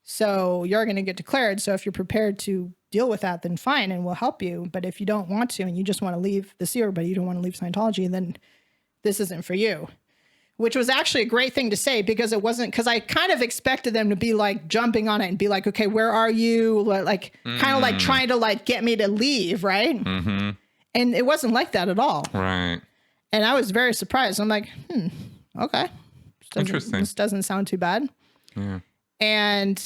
so you're going to get declared. So if you're prepared to deal with that, then fine. And we'll help you. But if you don't want to, and you just want to leave the seer, but you don't want to leave Scientology, then this isn't for you. Which was actually a great thing to say because because I kind of expected them to be like jumping on it and be like, okay, where are you? Like kind of like trying to like get me to leave. Right. Mm-hmm. And it wasn't like that at all. Right. And I was very surprised. I'm like, okay. Interesting. This doesn't sound too bad. Yeah. And,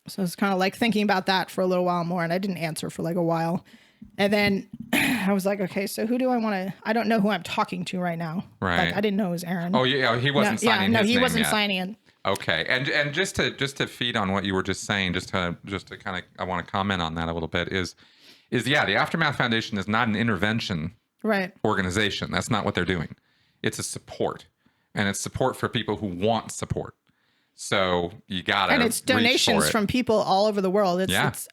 so I was kind of like thinking about that for a little while more and I didn't answer for like a while. And then I was like, okay, so who do I want to, I don't know who I'm talking to right now. Right. Like I didn't know it was Aaron. Oh yeah. He wasn't signing his name he wasn't yet. signing it. Okay. And just to feed on what you were just saying, just to kind of, I want to comment on that a little bit is the Aftermath Foundation is not an intervention organization. That's not what they're doing. It's a support, and it's support for people who want support. So you gotta, and it's donations from people all over the world.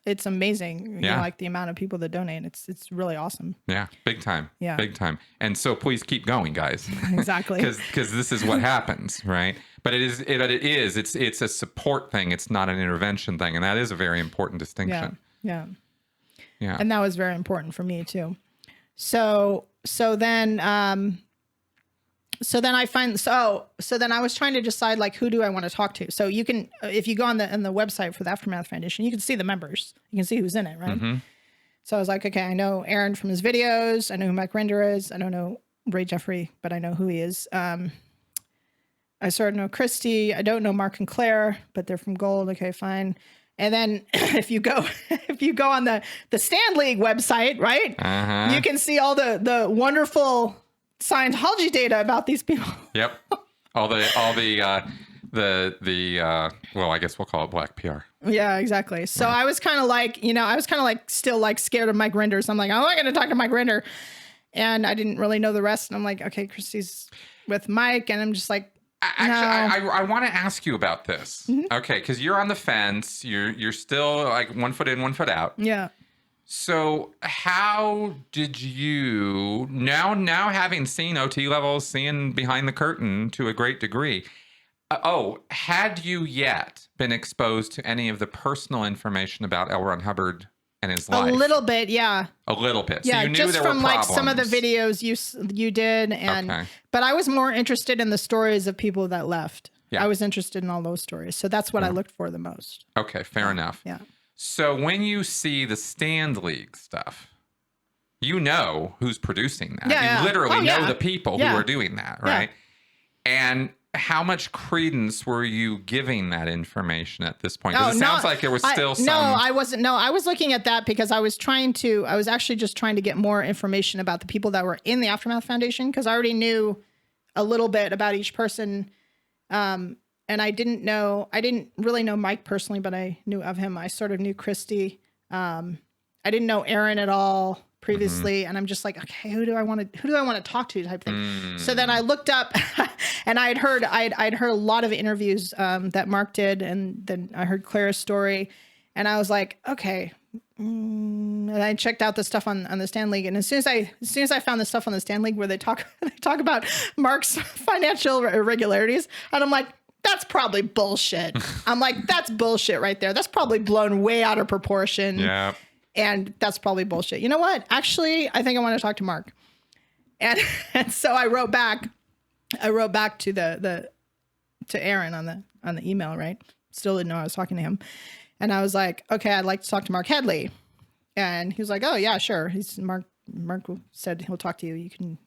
It's amazing. Yeah. Like the amount of people that donate. It's really awesome. Yeah. Big time. Yeah. Big time. And so please keep going, guys. Exactly. Because this is what happens, right? But it's a support thing. It's not an intervention thing. And that is a very important distinction. Yeah. Yeah. And that was very important for me too. So then I was trying to decide like who do I want to talk to. So you can, if you go on the website for the Aftermath Foundation, you can see the members. You can see who's in it, right? Mm-hmm. So I was like, okay, I know Aaron from his videos. I know who Mike Render is. I don't know Ray Jeffrey, but I know who he is. I sort of know Christy. I don't know Mark and Claire, but they're from Gold. Okay, fine. And then if you go on the Stand League website, right? Uh-huh. You can see all the wonderful Scientology data about these people. Yep. All the well, I guess we'll call it black PR. Yeah, exactly. So I was kind of like, still like scared of Mike Render. So I'm like, I'm not going to talk to Mike Render. And I didn't really know the rest. And I'm like, okay, Christy's with Mike. And I'm just like, actually, I want to ask you about this. Mm-hmm. Okay. Cause you're on the fence. You're still like 1 foot in, 1 foot out. Yeah. So how did you now having seen OT levels, seeing behind the curtain to a great degree, had you yet been exposed to any of the personal information about L. Ron Hubbard and his life? A little bit, yeah. A little bit. So yeah, you knew just there from were like problems. some of the videos you did, and but I was more interested in the stories of people that left. Yeah. I was interested in all those stories, so that's what I looked for the most. Okay, fair enough. Yeah. So when you see the Stand League stuff, you know who's producing that. You literally know the people who are doing that, right? Yeah. And how much credence were you giving that information at this point? Because it sounds like there was still some... No, I wasn't. No, I was looking at that because I was actually just trying to get more information about the people that were in the Aftermath Foundation, because I already knew a little bit about each person. And I didn't really know Mike personally, but I knew of him. I sort of knew Christy. I didn't know Aaron at all previously. Mm-hmm. And I'm just like, okay, who do I want to talk to type thing. So then I looked up and I'd heard a lot of interviews, that Mark did. And then I heard Claire's story and I was like, okay. And I checked out the stuff on the Stand League. And as soon as I found the stuff on the Stand League where they talk about Mark's financial irregularities, and I'm like, that's probably bullshit. I'm like, that's bullshit right there. That's probably blown way out of proportion. Yeah. And that's probably bullshit. You know what? Actually, I think I want to talk to Mark. And so I wrote back to to Aaron on the email, right? Still didn't know I was talking to him. And I was like, okay, I'd like to talk to Mark Headley. And he was like, oh yeah, sure. Mark said he'll talk to you. You can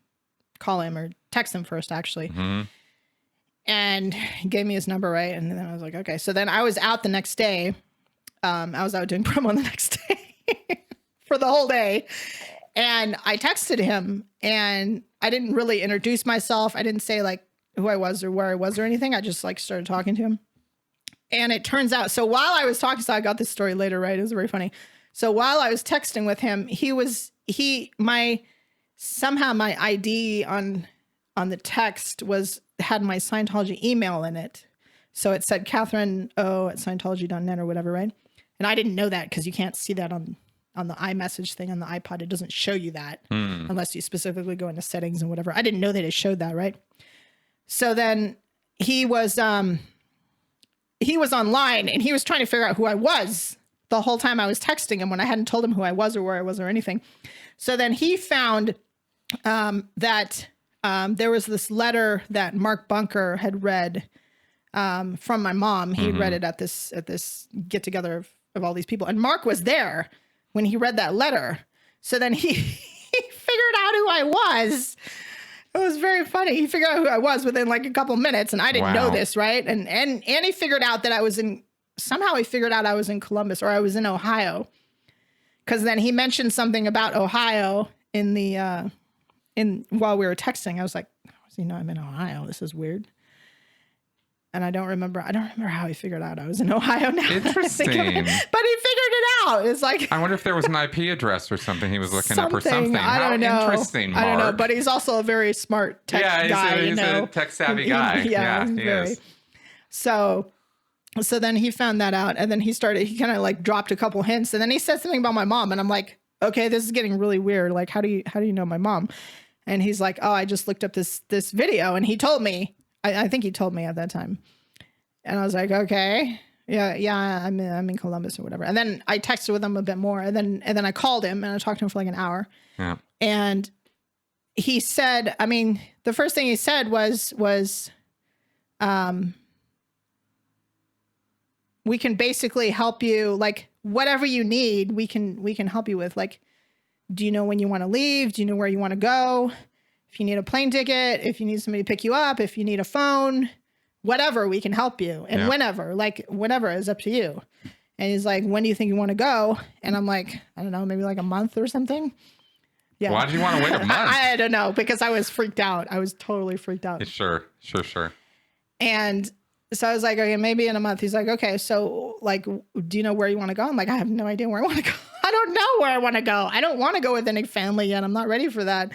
call him or text him first, actually. Mm-hmm. And he gave me his number, right? And then I was like, okay. So then I was out the next day. I was out doing promo the next day for the whole day. And I texted him and I didn't really introduce myself. I didn't say like who I was or where I was or anything. I just like started talking to him. And it turns out, so while I was talking, so I got this story later, right? It was very funny. So while I was texting with him, somehow my ID on the text had my Scientology email in it. So it said Katherine O at Scientology.net or whatever, right? And I didn't know that because you can't see that on the iMessage thing on the iPod. It doesn't show you that unless you specifically go into settings and whatever. I didn't know that it showed that, right? So then he was online and he was trying to figure out who I was the whole time I was texting him when I hadn't told him who I was or where I was or anything. So then he found that there was this letter that Mark Bunker had read from my mom. He read it at this get together of all these people, and Mark was there when he read that letter. So then he figured out who I was. It was very funny. He figured out who I was within like a couple minutes, and I didn't know this, right? And he figured out that I was somehow he figured out I was in Columbus or I was in Ohio, because then he mentioned something about Ohio while we were texting. I was like, I'm in Ohio. This is weird. And I don't remember how he figured out I was in Ohio now. Interesting. But he figured it out. It's like, I wonder if there was an IP address or something he was looking up or something. I don't know. Interesting, Mark. I don't know, but he's also a very smart tech guy. He's a tech savvy guy. Yeah, he is. So then he found that out, and then he kind of like dropped a couple hints, and then he said something about my mom, and I'm like, okay, this is getting really weird. Like, how do you know my mom? And he's like, oh, I just looked up this video, and he told me. I think he told me at that time. And I was like, okay, yeah, I'm in Columbus or whatever. And then I texted with him a bit more, and then I called him and I talked to him for like an hour. Yeah. And he said, the first thing he said was, we can basically help you, like whatever you need, we can help you with. Like, do you know when you want to leave? Do you know where you want to go? If you need a plane ticket, if you need somebody to pick you up, if you need a phone, whatever, we can help you. And whenever is up to you. And he's like, when do you think you want to go? And I'm like, I don't know, maybe like a month or something. Yeah. Why did you want to wait a month? I don't know, because I was freaked out. I was totally freaked out. Sure. And so I was like, okay, maybe in a month. He's like, okay, so like, do you know where you want to go? I'm like, I have no idea where I want to go. I don't know where I want to go. I don't want to go with any family yet. I'm not ready for that.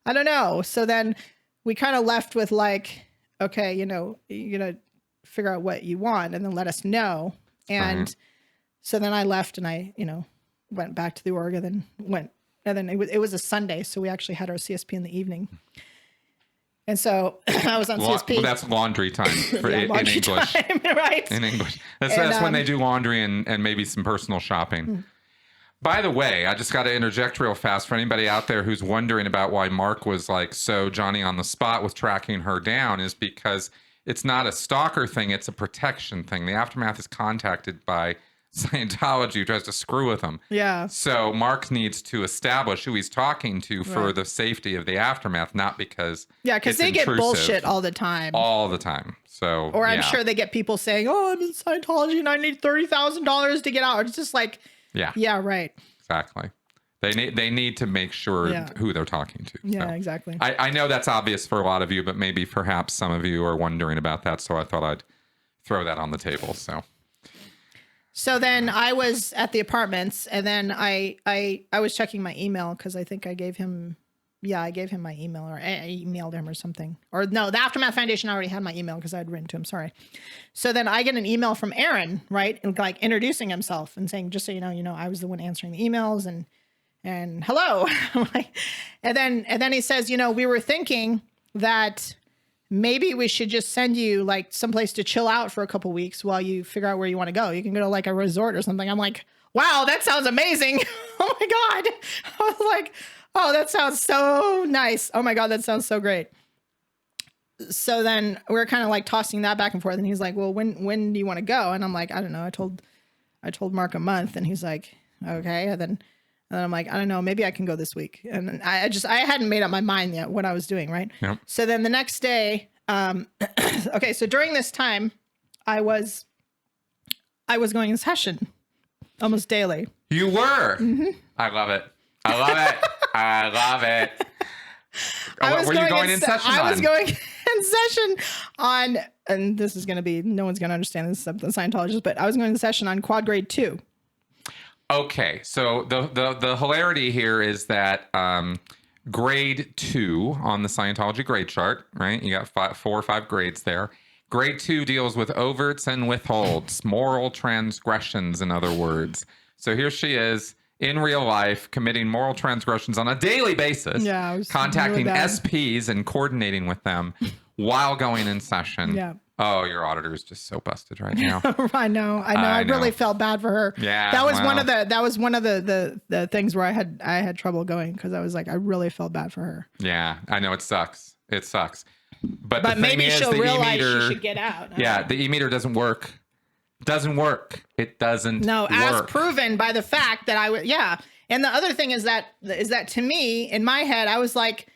I don't know. So then we kind of left with like, okay, you're going to figure out what you want and then let us know. And so then I left and I, went back to the org and then went, and then it was a Sunday. So we actually had our CSP in the evening. And so I was on CSP. Well, that's laundry time in English. Time, right? In English. That's when they do laundry and maybe some personal shopping. By the way, I just got to interject real fast for anybody out there who's wondering about why Mark was like so Johnny on the spot with tracking her down, is because it's not a stalker thing. It's a protection thing. The Aftermath is contacted by Scientology who tries to screw with them. Yeah. So Mark needs to establish who he's talking to for the safety of the Aftermath, not because because they get bullshit all the time. All the time. So, or I'm sure they get people saying, "Oh, I'm in Scientology and I need $30,000 to get out." It's just like, yeah, right. Exactly. They need to make sure who they're talking to. Yeah, exactly. I know that's obvious for a lot of you, but maybe perhaps some of you are wondering about that. So I thought I'd throw that on the table. So then I was at the apartments, and then I was checking my email because I think I gave him my email, or I emailed him or something. Or no, the Aftermath Foundation already had my email because I had written to him. Sorry. So then I get an email from Aaron, right, and like introducing himself and saying, just so you know, I was the one answering the emails and hello. and then he says, we were thinking that maybe we should just send you like someplace to chill out for a couple weeks while you figure out where you want to go. You can go to like a resort or something. I'm like, wow, that sounds amazing. Oh my God. I was like, oh, that sounds so nice. Oh my God, that sounds so great. So then we're kind of like tossing that back and forth. And he's like, well, when do you want to go? And I'm like, I don't know. I told Mark a month, and he's like, okay. And then I'm like, I don't know, maybe I can go this week. And I hadn't made up my mind yet what I was doing. Right. Yep. So then the next day, okay. So during this time I was going in session almost daily. You were. Mm-hmm. I love it. I love it. I love it. Were you going in session on? I was going in session on, and this is going to be, no one's going to understand this except the Scientologists, but I was going to session on quad grade 2. Okay. So the hilarity here is that grade 2 on the Scientology grade chart, right? You got 4 or 5 grades there. Grade 2 deals with overts and withholds, moral transgressions, in other words. So here she is in real life committing moral transgressions on a daily basis, contacting SPs and coordinating with them while going in session. Yeah. Oh, your auditor is just so busted right now. I know. I really felt bad for her. Yeah. That was one of the things where I had trouble going, because I was like, I really felt bad for her. Yeah, I know, it sucks. It sucks. But maybe she'll realize she should get out. Yeah, the EMeter doesn't work. Doesn't work. It doesn't work. As proven by the fact that And the other thing is that to me, in my head, I was like,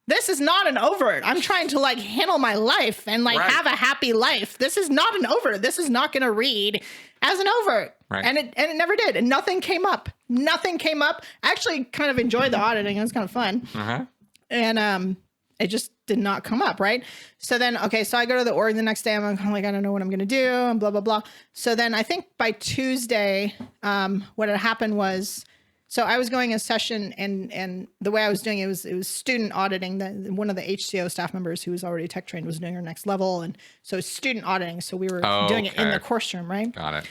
this is not an overt. I'm trying to like handle my life and like have a happy life. This is not an overt. This is not going to read as an overt. Right. And it never did. And nothing came up. I actually kind of enjoyed the auditing. It was kind of fun. Uh-huh. And it just did not come up, right? So then, so I go to the org the next day. I'm like, I don't know what I'm going to do, and blah, blah, blah. So then I think by Tuesday, what had happened was, so I was going in session, and the way I was doing it was student auditing. One of the HCO staff members who was already tech trained was doing her next level. And so student auditing. So we were doing it in the course room, right? Got it.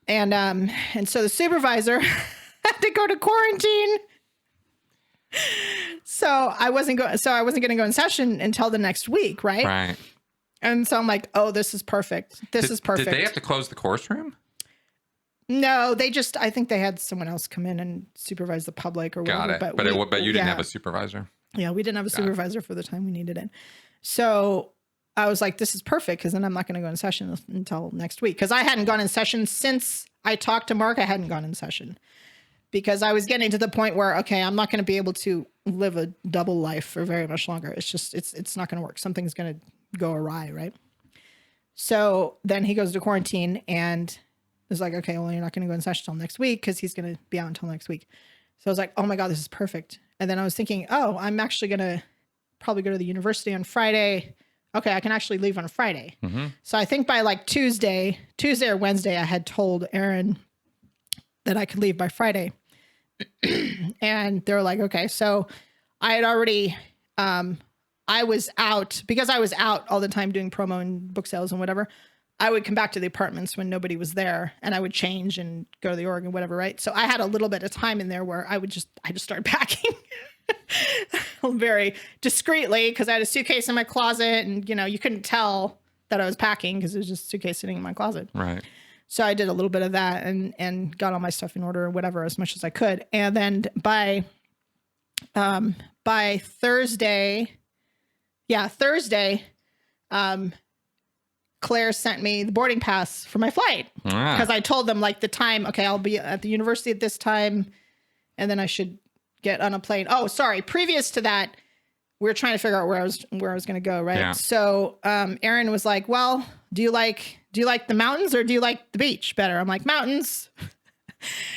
And so the supervisor had to go to quarantine. So I wasn't going to go in session until the next week, right? Right. And so I'm like, oh, this is perfect. This is perfect. Did they have to close the course room? No, I think they had someone else come in and supervise the public or whatever. Got it. But you didn't have a supervisor. Yeah, we didn't have a supervisor for the time we needed it. So I was like, this is perfect, because then I'm not going to go in session until next week. Because I hadn't gone in session since I talked to Mark. I hadn't gone in session. Because I was getting to the point where, okay, I'm not going to be able to live a double life for very much longer. It's just, it's not going to work. Something's going to go awry, right? So then he goes to quarantine, and is like, okay, well, you're not going to go in session until next week, because he's going to be out until next week. So I was like, oh my God, this is perfect. And then I was thinking, oh, I'm actually going to probably go to the university on Friday. Okay, I can actually leave on a Friday. Mm-hmm. So I think by like Tuesday or Wednesday, I had told Aaron that I could leave by Friday. And they were like, okay. So I had already, I was out, because I was out all the time doing promo and book sales and whatever. I would come back to the apartments when nobody was there, and I would change and go to the org and whatever. Right. So I had a little bit of time in there where I just started packing very discreetly, because I had a suitcase in my closet, and, you couldn't tell that I was packing because it was just a suitcase sitting in my closet. Right. So I did a little bit of that and got all my stuff in order or whatever, as much as I could. And then by Thursday, Claire sent me the boarding pass for my flight, because I told them like the time, okay, I'll be at the university at this time, and then I should get on a plane. Oh, sorry. Previous to that, we were trying to figure out where I was going to go. Right. Yeah. So, Aaron was like, well, do you like the mountains or do you like the beach better? I'm like, mountains.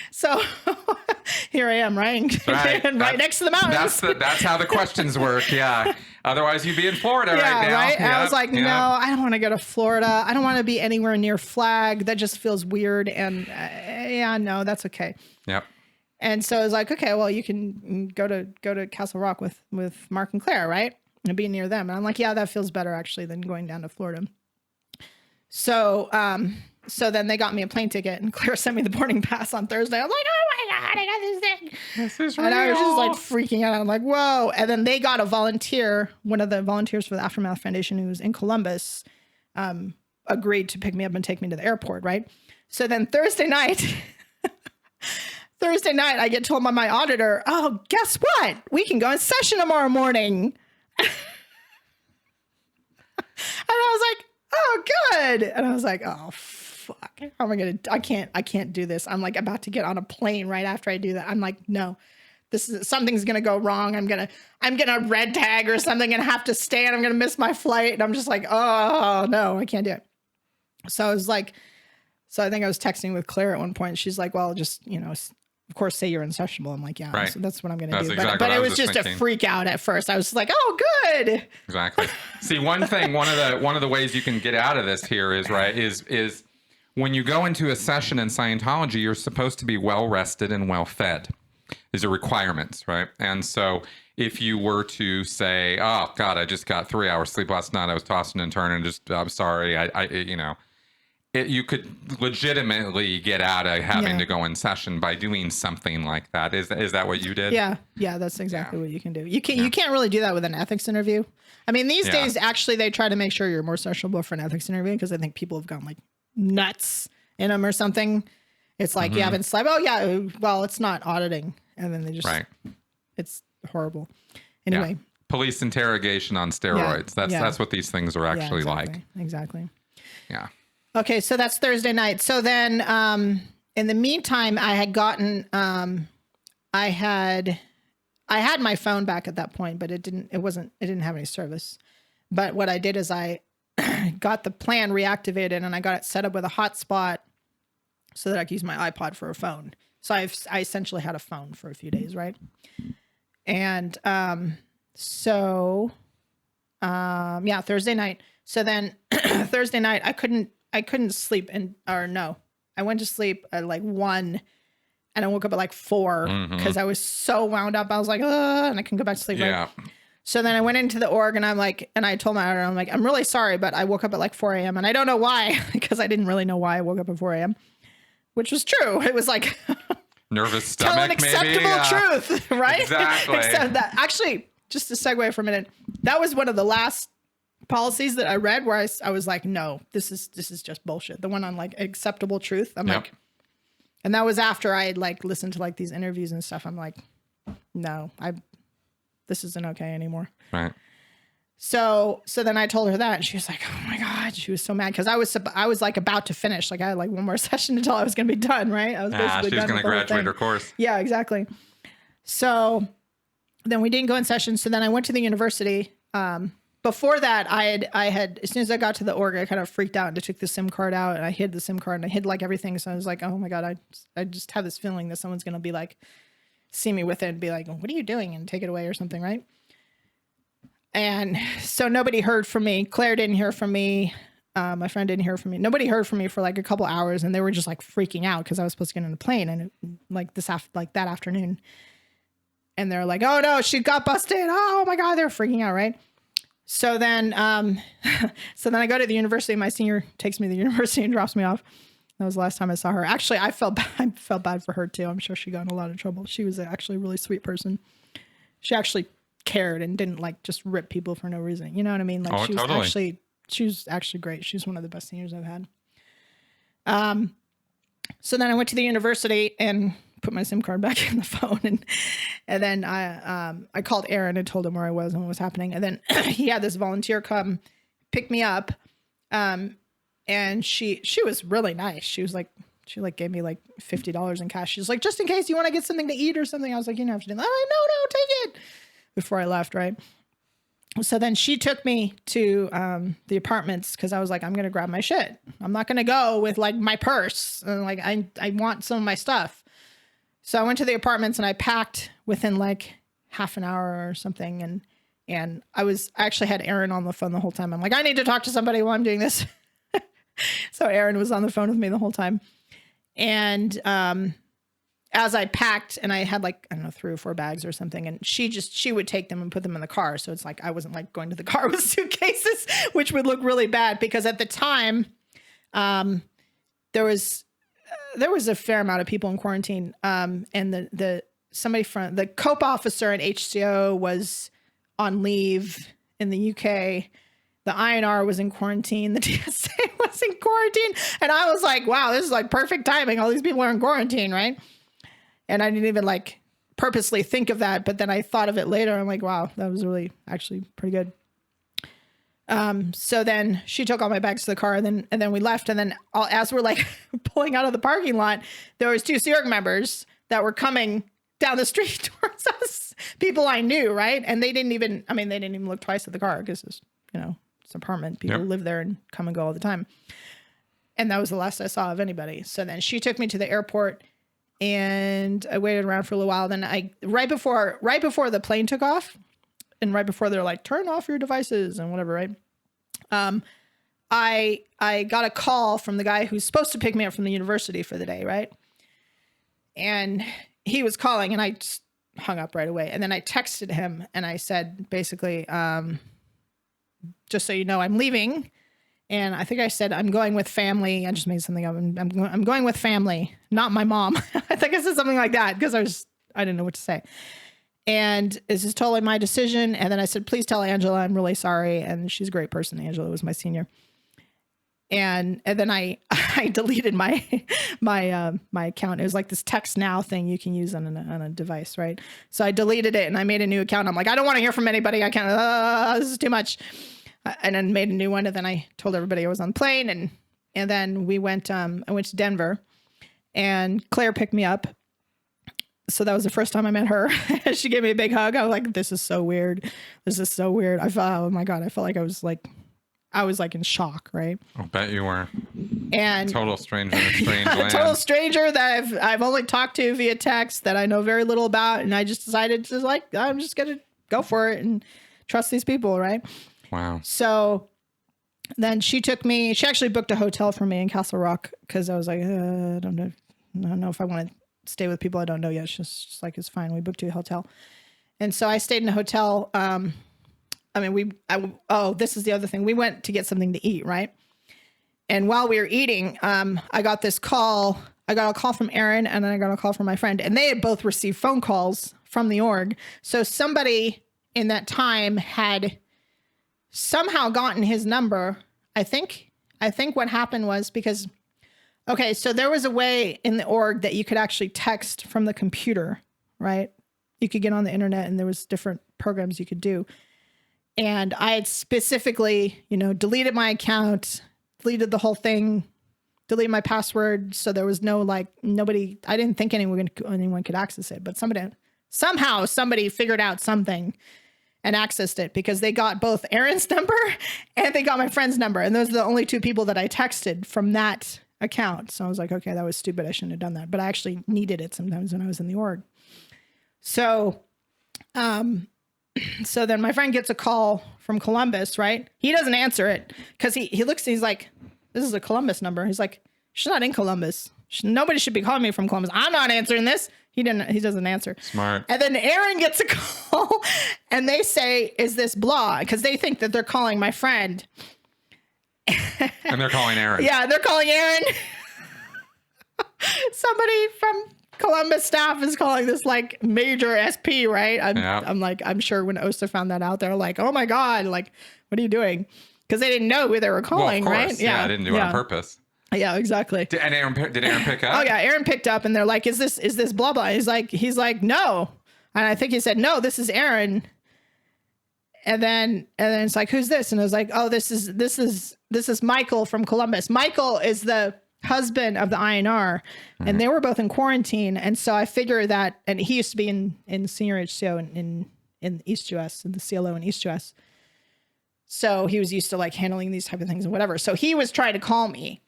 So here I am, right next to the mountains. That's how the questions work. Yeah. Otherwise you'd be in Florida right now. Right. Yep. I was like, no, I don't want to go to Florida. I don't want to be anywhere near Flag. That just feels weird. And no, that's okay. Yep. And so I was like, okay, well, you can go to Castle Rock with Mark and Claire, right? And be near them. And I'm like, yeah, that feels better actually than going down to Florida. So then they got me a plane ticket, and Claire sent me the boarding pass on Thursday. I was like, oh my God, I got this thing. This is real. And I was just like freaking out. I'm like, whoa. And then they got a volunteer, one of the volunteers for the Aftermath Foundation, who was in Columbus, agreed to pick me up and take me to the airport, right? So then Thursday night, Thursday night, I get told by my auditor, oh, guess what? We can go in session tomorrow morning. And I was like, oh, good. And I was like, oh, fuck. How am I going to, I can't do this. I'm like about to get on a plane right after I do that. I'm like, no, something's going to go wrong. I'm going to red tag or something and have to stay and I'm going to miss my flight. And I'm just like, oh no, I can't do it. So I was like, so I think I was texting with Claire at one point. She's like, well, just, of course, say you're insatiable. I'm like, yeah, right. So that's what I'm going to do. Exactly but it was just thinking. A freak out at first. I was like, oh, good. Exactly. See, one thing, one of the ways you can get out of this here is, right, is when you go into a session in Scientology, you're supposed to be well rested and well fed. These are requirements, right? And so if you were to say, oh God, I just got 3 hours sleep last night. I was tossing and turning. I'm sorry. You could legitimately get out of having to go in session by doing something like that. Is that what you did? Yeah, that's exactly what you can do. You can't really do that with an ethics interview. I mean, these days, actually, they try to make sure you're more sociable for an ethics interview because I think people have gone like nuts in them or something. It's like you haven't slept. Oh yeah, well, it's not auditing, and then they just it's horrible. Anyway, police interrogation on steroids. That's what these things are actually like. Exactly. Yeah. Okay, so that's Thursday night. So then, in the meantime, I had gotten, I had my phone back at that point, but it didn't have any service. But what I did is I got the plan reactivated and I got it set up with a hotspot so that I could use my iPod for a phone. So I essentially had a phone for a few days, right? And Thursday night. So then Thursday night, I couldn't sleep I went to sleep at like 1 and I woke up at like 4 because I was so wound up. I was like, and I couldn't go back to sleep. Yeah. Right? So then I went into the org and I told my auditor, I'm like, I'm really sorry, but I woke up at like 4 a.m. and I don't know why, because I didn't really know why I woke up at 4 a.m., which was true. It was like nervous stomach, tell an acceptable truth, right? Exactly. Except that actually, just to segue for a minute, that was one of the last policies that I read where I was like, no, this is just bullshit. The one on like acceptable truth. I'm like, and that was after I had like listened to like these interviews and stuff. I'm like, no, this isn't okay anymore. Right. So then I told her that and she was like, oh my God, she was so mad. Cause I was like about to finish. Like I had like one more session until I was going to be done. Right. I was basically she was done going to graduate her course. Yeah, exactly. So then we didn't go in session. So then I went to the university. Before that, I had, as soon as I got to the org, I kind of freaked out and I took the SIM card out and I hid the SIM card and I hid like everything. So I was like, oh my God, I just have this feeling that someone's going to be like, see me with it and be like, what are you doing? And take it away or something. Right. And so nobody heard from me. Claire didn't hear from me. My friend didn't hear from me. Nobody heard from me for like a couple hours and they were just like freaking out because I was supposed to get on a plane and that afternoon. And they're like, oh no, she got busted. Oh my God, they're freaking out. Right. So then I go to the university. My senior takes me to the university and drops me off. That was the last time I saw her. Actually, I felt bad for her too. I'm sure she got in a lot of trouble. She was actually a really sweet person. She actually cared and didn't like just rip people for no reason. You know what I mean? Like she was actually great. She's one of the best seniors I've had. So then I went to the university and put my SIM card back in the phone. And then I called Aaron and told him where I was and what was happening. And then he had this volunteer come pick me up. And she was really nice. She gave me like $50 in cash. She's like, just in case you want to get something to eat or something. I was like, you don't have to do that. No, take it. Before I left, right? So then she took me to the apartments because I was like, I'm going to grab my shit. I'm not going to go with like my purse. And like, I want some of my stuff. So I went to the apartments and I packed within like half an hour or something. And I actually had Aaron on the phone the whole time. I'm like, I need to talk to somebody while I'm doing this. So Aaron was on the phone with me the whole time. And as I packed and I had like, I don't know, 3 or 4 bags or something. And she would take them and put them in the car. So it's like, I wasn't like going to the car with suitcases, which would look really bad because at the time, there was a fair amount of people in quarantine. And somebody from the COPE officer in HCO was on leave in the UK. The INR was in quarantine. The TSA was in quarantine. And I was like, wow, this is like perfect timing. All these people are in quarantine, right? And I didn't even like purposely think of that. But then I thought of it later. I'm like, wow, that was really actually pretty good. So then she took all my bags to the car and then we left. And then as we're like pulling out of the parking lot, there was 2 Sea Org members that were coming down the street towards us, people I knew. Right. And they didn't even look twice at the car because it's, it's an apartment. People live there and come and go all the time. And that was the last I saw of anybody. So then she took me to the airport and I waited around for a little while. Then right before the plane took off and right before they're like, turn off your devices and whatever. Right. I got a call from the guy who's supposed to pick me up from the university for the day. Right. And he was calling and I just hung up right away. And then I texted him and I said, basically, just so you know, I'm leaving. And I think I said, I'm going with family. I just made something up. I'm going with family, not my mom. I think I said something like that because I didn't know what to say. And this is totally my decision. And then I said, please tell Angela I'm really sorry. And she's a great person. Angela was my senior. And then I deleted my account. It was like this text now thing you can use on a device, right? So I deleted it and I made a new account. I'm like, I don't want to hear from anybody. I can't. This is too much. And then made a new one. And then I told everybody I was on the plane. And then we went. I went to Denver, and Claire picked me up. So that was the first time I met her. She gave me a big hug. I was like, this is so weird. This is so weird. I felt, oh my God, I felt like I was like in shock, right? I'll bet you were. And total stranger in a strange land. Total stranger that I've only talked to via text that I know very little about. And I just decided to like, I'm just going to go for it and trust these people, right? Wow. So then she actually booked a hotel for me in Castle Rock because I was like, I don't know if I want to stay with people I don't know yet. She's just like, it's fine. We booked you a hotel. And so I stayed in a hotel. This is the other thing. We went to get something to eat, right? And while we were eating, I got this call. I got a call from Aaron and then I got a call from my friend. And they had both received phone calls from the org. So somebody in that time had somehow gotten his number. I think what happened was because, okay, so there was a way in the org that you could actually text from the computer, right? You could get on the internet and there was different programs you could do. And I had specifically, deleted my account, deleted the whole thing, deleted my password. So there was no nobody, I didn't think anyone could access it, but somehow somebody figured out something and accessed it because they got both Aaron's number and they got my friend's number. And those are the only 2 people that I texted from that account. So I was like, okay, that was stupid. I shouldn't have done that. But I actually needed it sometimes when I was in the org. So, so then my friend gets a call from Columbus, right? He doesn't answer it because he looks, he's like, this is a Columbus number. He's like, she's not in Columbus. Nobody should be calling me from Columbus. I'm not answering this. He doesn't answer. Smart. And then Aaron gets a call and they say, is this blah? Because they think that they're calling my friend. And they're calling Aaron. Yeah, they're calling Aaron. Somebody from Columbus staff is calling this like major SP, right? I'm like, I'm sure when OSA found that out, they're like, oh my God, like, what are you doing? Because they didn't know who they were calling, well, of course. right? Yeah, I didn't do it on purpose. Yeah, exactly. Did Aaron pick up? Oh yeah, Aaron picked up and they're like, is this blah blah? He's like, no. And I think he said, no, this is Aaron. And then it's like, who's this? And I was like, oh, this is Michael from Columbus. Michael is the husband of the INR, and they were both in quarantine. And so I figure that, and he used to be in senior HCO in East US, in the CLO in East US. So he was used to like handling these type of things and whatever. So he was trying to call me.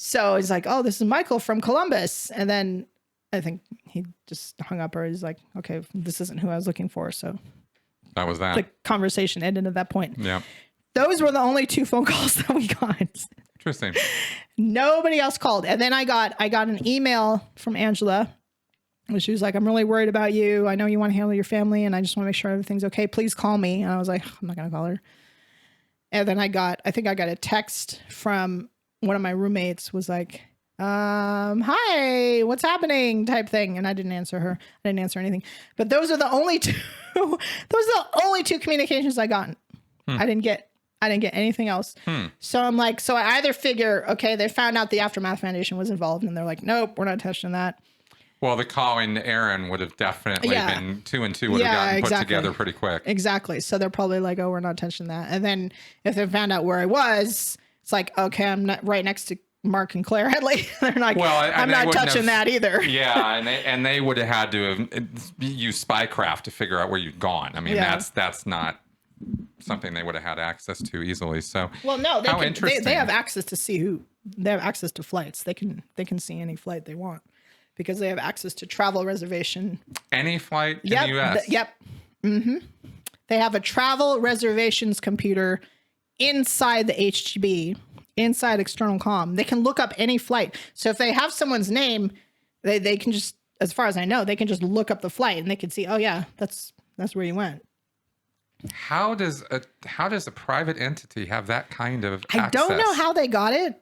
So he's like, oh, this is Michael from Columbus. And then I think he just hung up, or he's like, okay, this isn't who I was looking for. So that was that. The conversation ended at that point. Yeah. Those were the only 2 phone calls that we got. Interesting. Nobody else called. And then I got an email from Angela. And she was like, I'm really worried about you. I know you want to handle your family and I just want to make sure everything's okay. Please call me. And I was like, I'm not going to call her. And then I think I got a text from one of my roommates, was like, hi, what's happening type thing. And I didn't answer her. I didn't answer anything. But those are the only 2 communications I got. I didn't get anything else. So I'm like, I either figure, okay, they found out the Aftermath Foundation was involved and they're like, nope, we're not touching that. Well, the calling Aaron would have definitely been 2 and 2 would have gotten put together pretty quick. Exactly. So they're probably like, oh, we're not touching that. And then if they found out where I was, it's like, okay, I'm not right next to Mark and Claire Headley. They're like, well, I'm not touching that either. Yeah, and they would have had to have used spycraft to figure out where you'd gone. I mean, that's not something they would have had access to easily. So, well, no, they have access to see they have access to flights. They can see any flight they want because they have access to travel reservation. Any flight in the U.S. Yep. Mm-hmm. They have a travel reservations computer inside the HGB, inside external comm. They can look up any flight. So if they have someone's name, they can just, as far as I know, they can just look up the flight and they can see, oh yeah, that's where you went. How does a private entity have that kind of access? I don't know how they got it.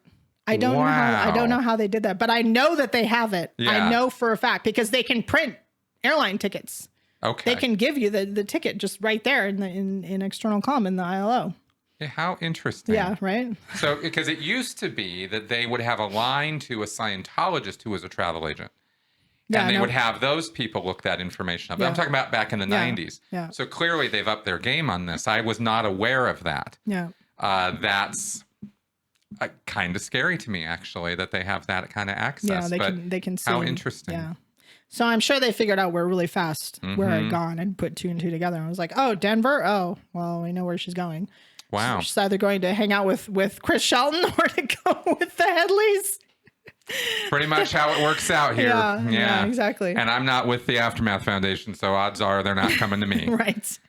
I don't know how they did that, but I know that they have it. Yeah. I know for a fact because they can print airline tickets. Okay. They can give you the ticket just right there in external comm in the ILO. Yeah, how interesting. Yeah, right? So, because it used to be that they would have a line to a Scientologist who was a travel agent. Yeah, and they would have those people look that information up. Yeah. I'm talking about back in the 90s. Yeah. So clearly they've upped their game on this. I was not aware of that. Yeah. That's kind of scary to me, actually, that they have that kind of access. Yeah, they can see. How interesting. Yeah. So I'm sure they figured out really fast where I'd gone and put 2 and 2 together. I was like, oh, Denver? Oh, well, we know where she's going. Wow. She's either going to hang out with Chris Shelton or to go with the Headleys. Pretty much how it works out here. Yeah, exactly. And I'm not with the Aftermath Foundation, so odds are they're not coming to me. Right.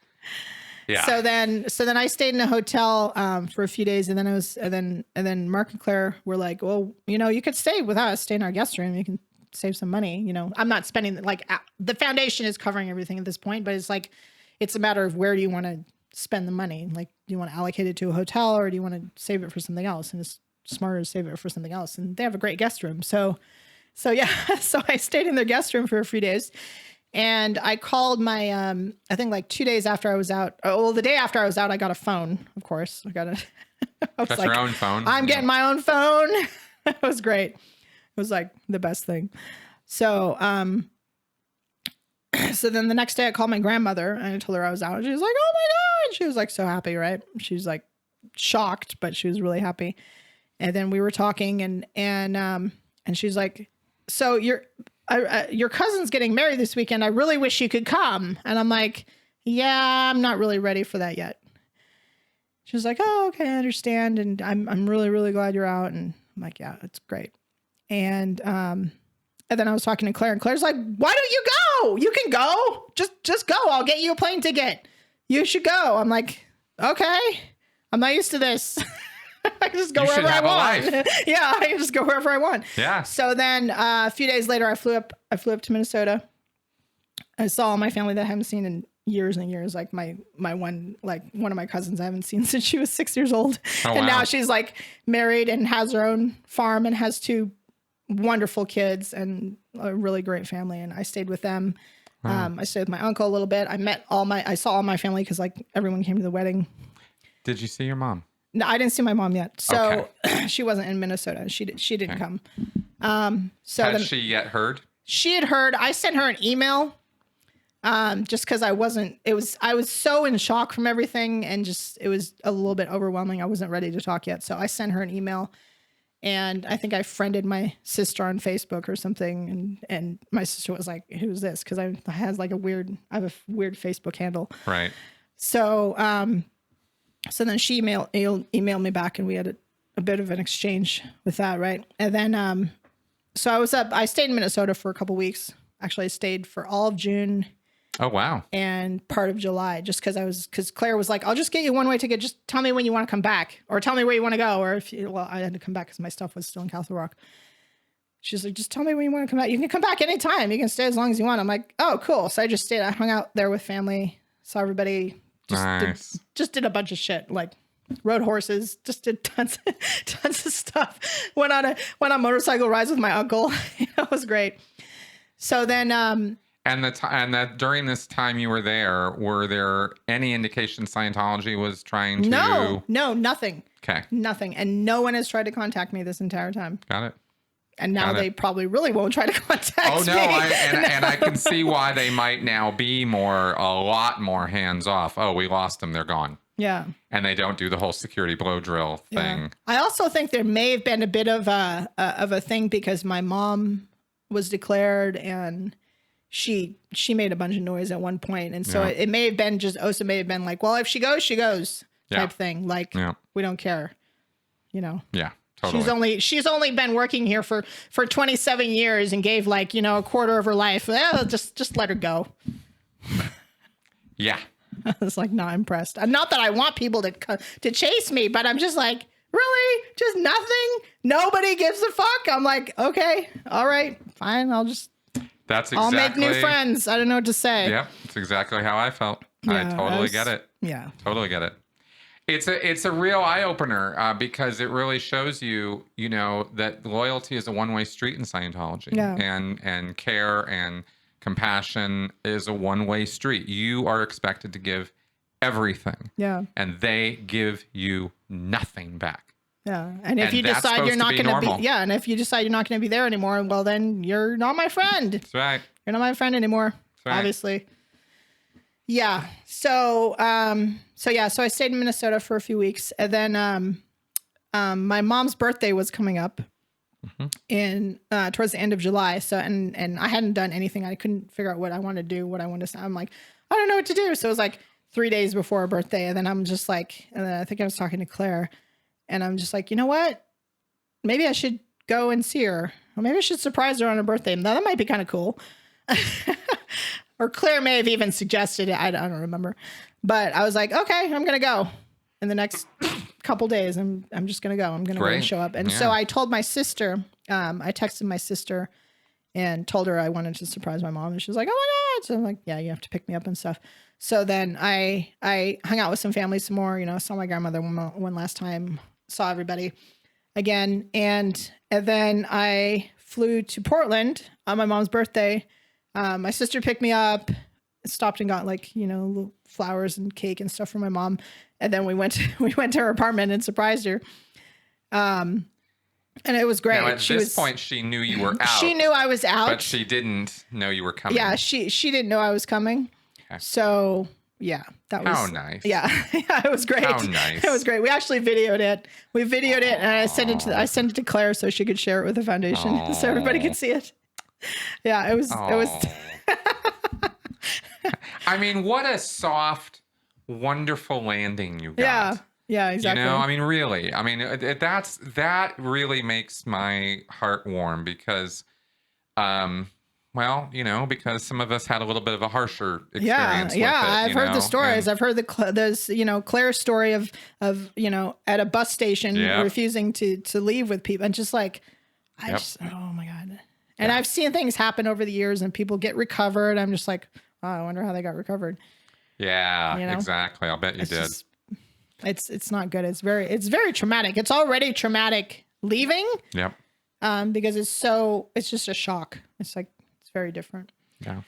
Yeah. So then I stayed in a hotel for a few days, and then Mark and Claire were like, well, you could stay with us, stay in our guest room. You can save some money. I'm not spending the foundation is covering everything at this point, but it's a matter of where do you want to spend the money? Like, do you want to allocate it to a hotel or do you want to save it for something else? And it's smarter to save it for something else. And they have a great guest room. So yeah, so I stayed in their guest room for a few days. And I called my, I think 2 days after I was out. The day after I was out, I got a phone, of course. That's your own phone. I'm getting my own phone. It was great. It was like the best thing. So, so then the next day I called my grandmother and I told her I was out. And she was like, oh my God. She was like so happy, right? She was like shocked, but she was really happy. And then we were talking and she's like, so your cousin's getting married this weekend. I really wish you could come. And I'm like, yeah, I'm not really ready for that yet. She was like, oh, okay, I understand. And I'm really, really glad you're out. And I'm like, yeah, it's great. And then I was talking to Claire and Claire's like, why don't you go? You can go. Just go. I'll get you a plane ticket. You should go. I'm like, okay, I'm not used to this. I can just go wherever I want. Yeah, I can just go wherever I want. Yeah. So then a few days later, I flew up to Minnesota. I saw all my family that I haven't seen in years and years. Like my one of my cousins I haven't seen since she was 6 years old. Oh, and wow. now she's like married and has her own farm and has 2 wonderful kids and a really great family. And I stayed with them. Wow. I stayed with my uncle a little bit. I saw all my family because everyone came to the wedding. Did you see your mom? No, I didn't see my mom yet. So okay. She wasn't in Minnesota. She didn't okay. come. So has she yet heard? She had heard. I sent her an email. Just because I was so in shock from everything and it was a little bit overwhelming. I wasn't ready to talk yet. So I sent her an email and I think I friended my sister on Facebook or something. And my sister was like, who's this? Cause I have a weird Facebook handle. Right. So, so then she emailed me back and we had a bit of an exchange with that. Right. And then, so I stayed in Minnesota for a couple weeks. Actually, I stayed for all of June. Oh, wow. And part of July, just because Claire was like, I'll just get you one-way ticket. Just tell me when you want to come back or tell me where you want to go. Or I had to come back because my stuff was still in Castle Rock. She's like, just tell me when you want to come back. You can come back anytime. You can stay as long as you want. I'm like, oh, cool. So I just stayed. I hung out there with family, saw everybody. Just did a bunch of shit, like rode horses, just did tons of stuff. Went on motorcycle rides with my uncle. It was great. So then, and during this time you were there any indication Scientology was trying to? No, nothing. Okay. Nothing. And no one has tried to contact me this entire time. Got it. And now they probably really won't try to contact me. And I can see why they might now be a lot more hands off. Oh, we lost them. They're gone. Yeah. And they don't do the whole security blow drill thing. Yeah. I also think there may have been a bit of a thing because my mom was declared and she made a bunch of noise at one point. And so it may have been just, Osa may have been like, well, if she goes, she goes type thing. Like, we don't care, you know? Yeah, totally. She's only been working here for 27 years and gave like, you know, a quarter of her life. Well, just let her go. Yeah. I was like, not impressed. Not that I want people to chase me, but I'm just like, really? Just nothing? Nobody gives a fuck? I'm like, okay, all right, fine. I'll make new friends. I don't know what to say. Yep, it's exactly how I felt. Yeah, I totally get it. Yeah. Totally get it. It's a real eye-opener because it really shows you, you know, that loyalty is a one-way street in Scientology. Yeah. And care and compassion is a one-way street. You are expected to give everything. Yeah. And they give you nothing back. Yeah. And if you decide you're not going to be, and if you decide you're not going to be there anymore, well, then you're not my friend. That's right. You're not my friend anymore. That's right. Obviously. Yeah. So I stayed in Minnesota for a few weeks, and then my mom's birthday was coming up in towards the end of July. So and I hadn't done anything. I couldn't figure out what I wanted to do, what I wanted to say. I'm like, I don't know what to do. So it was like 3 days before her birthday, and then I'm just like, and then I think I was talking to Claire, and I'm just like, you know what? Maybe I should go and see her, or maybe I should surprise her on her birthday. Now that might be kind of cool. Or Claire may have even suggested it. I don't remember. But I was like, okay, I'm going to go in the next couple days. I'm just going to go. I'm going to go and show up. And so I told my sister, I texted my sister and told her I wanted to surprise my mom. And she was like, oh my God. So I'm like, yeah, you have to pick me up and stuff. So then I hung out with some family some more, you know, saw my grandmother one last time, saw everybody again. And then I flew to Portland on my mom's birthday. My sister picked me up, stopped and got like, you know, little flowers and cake and stuff for my mom. And then we went to her apartment and surprised her. And it was great. Now, at this point, she knew you were out. She knew I was out. But she didn't know you were coming. Yeah, she didn't know I was coming. Okay. So, yeah, that was... How nice. Yeah, it was great. How nice. It was great. We actually videoed it. We videoed it, and I sent it to Claire so she could share it with the foundation so everybody could see it. Yeah, it was. I mean, what a soft, wonderful landing you got. Yeah, exactly. You know, I mean, really. I mean, that really makes my heart warm because, well, you know, because some of us had a little bit of a harsher experience. Yeah, I've heard the stories. I've heard there's, you know, Claire's story of you know, at a bus station refusing to leave with people, and just like, oh my God. And I've seen things happen over the years and people get recovered. I'm just like, oh, I wonder how they got recovered. Yeah, you know? Exactly. I'll bet you did. It's not good. It's very traumatic. It's already traumatic leaving. Yep. Because it's just a shock. It's like, it's very different. Yeah.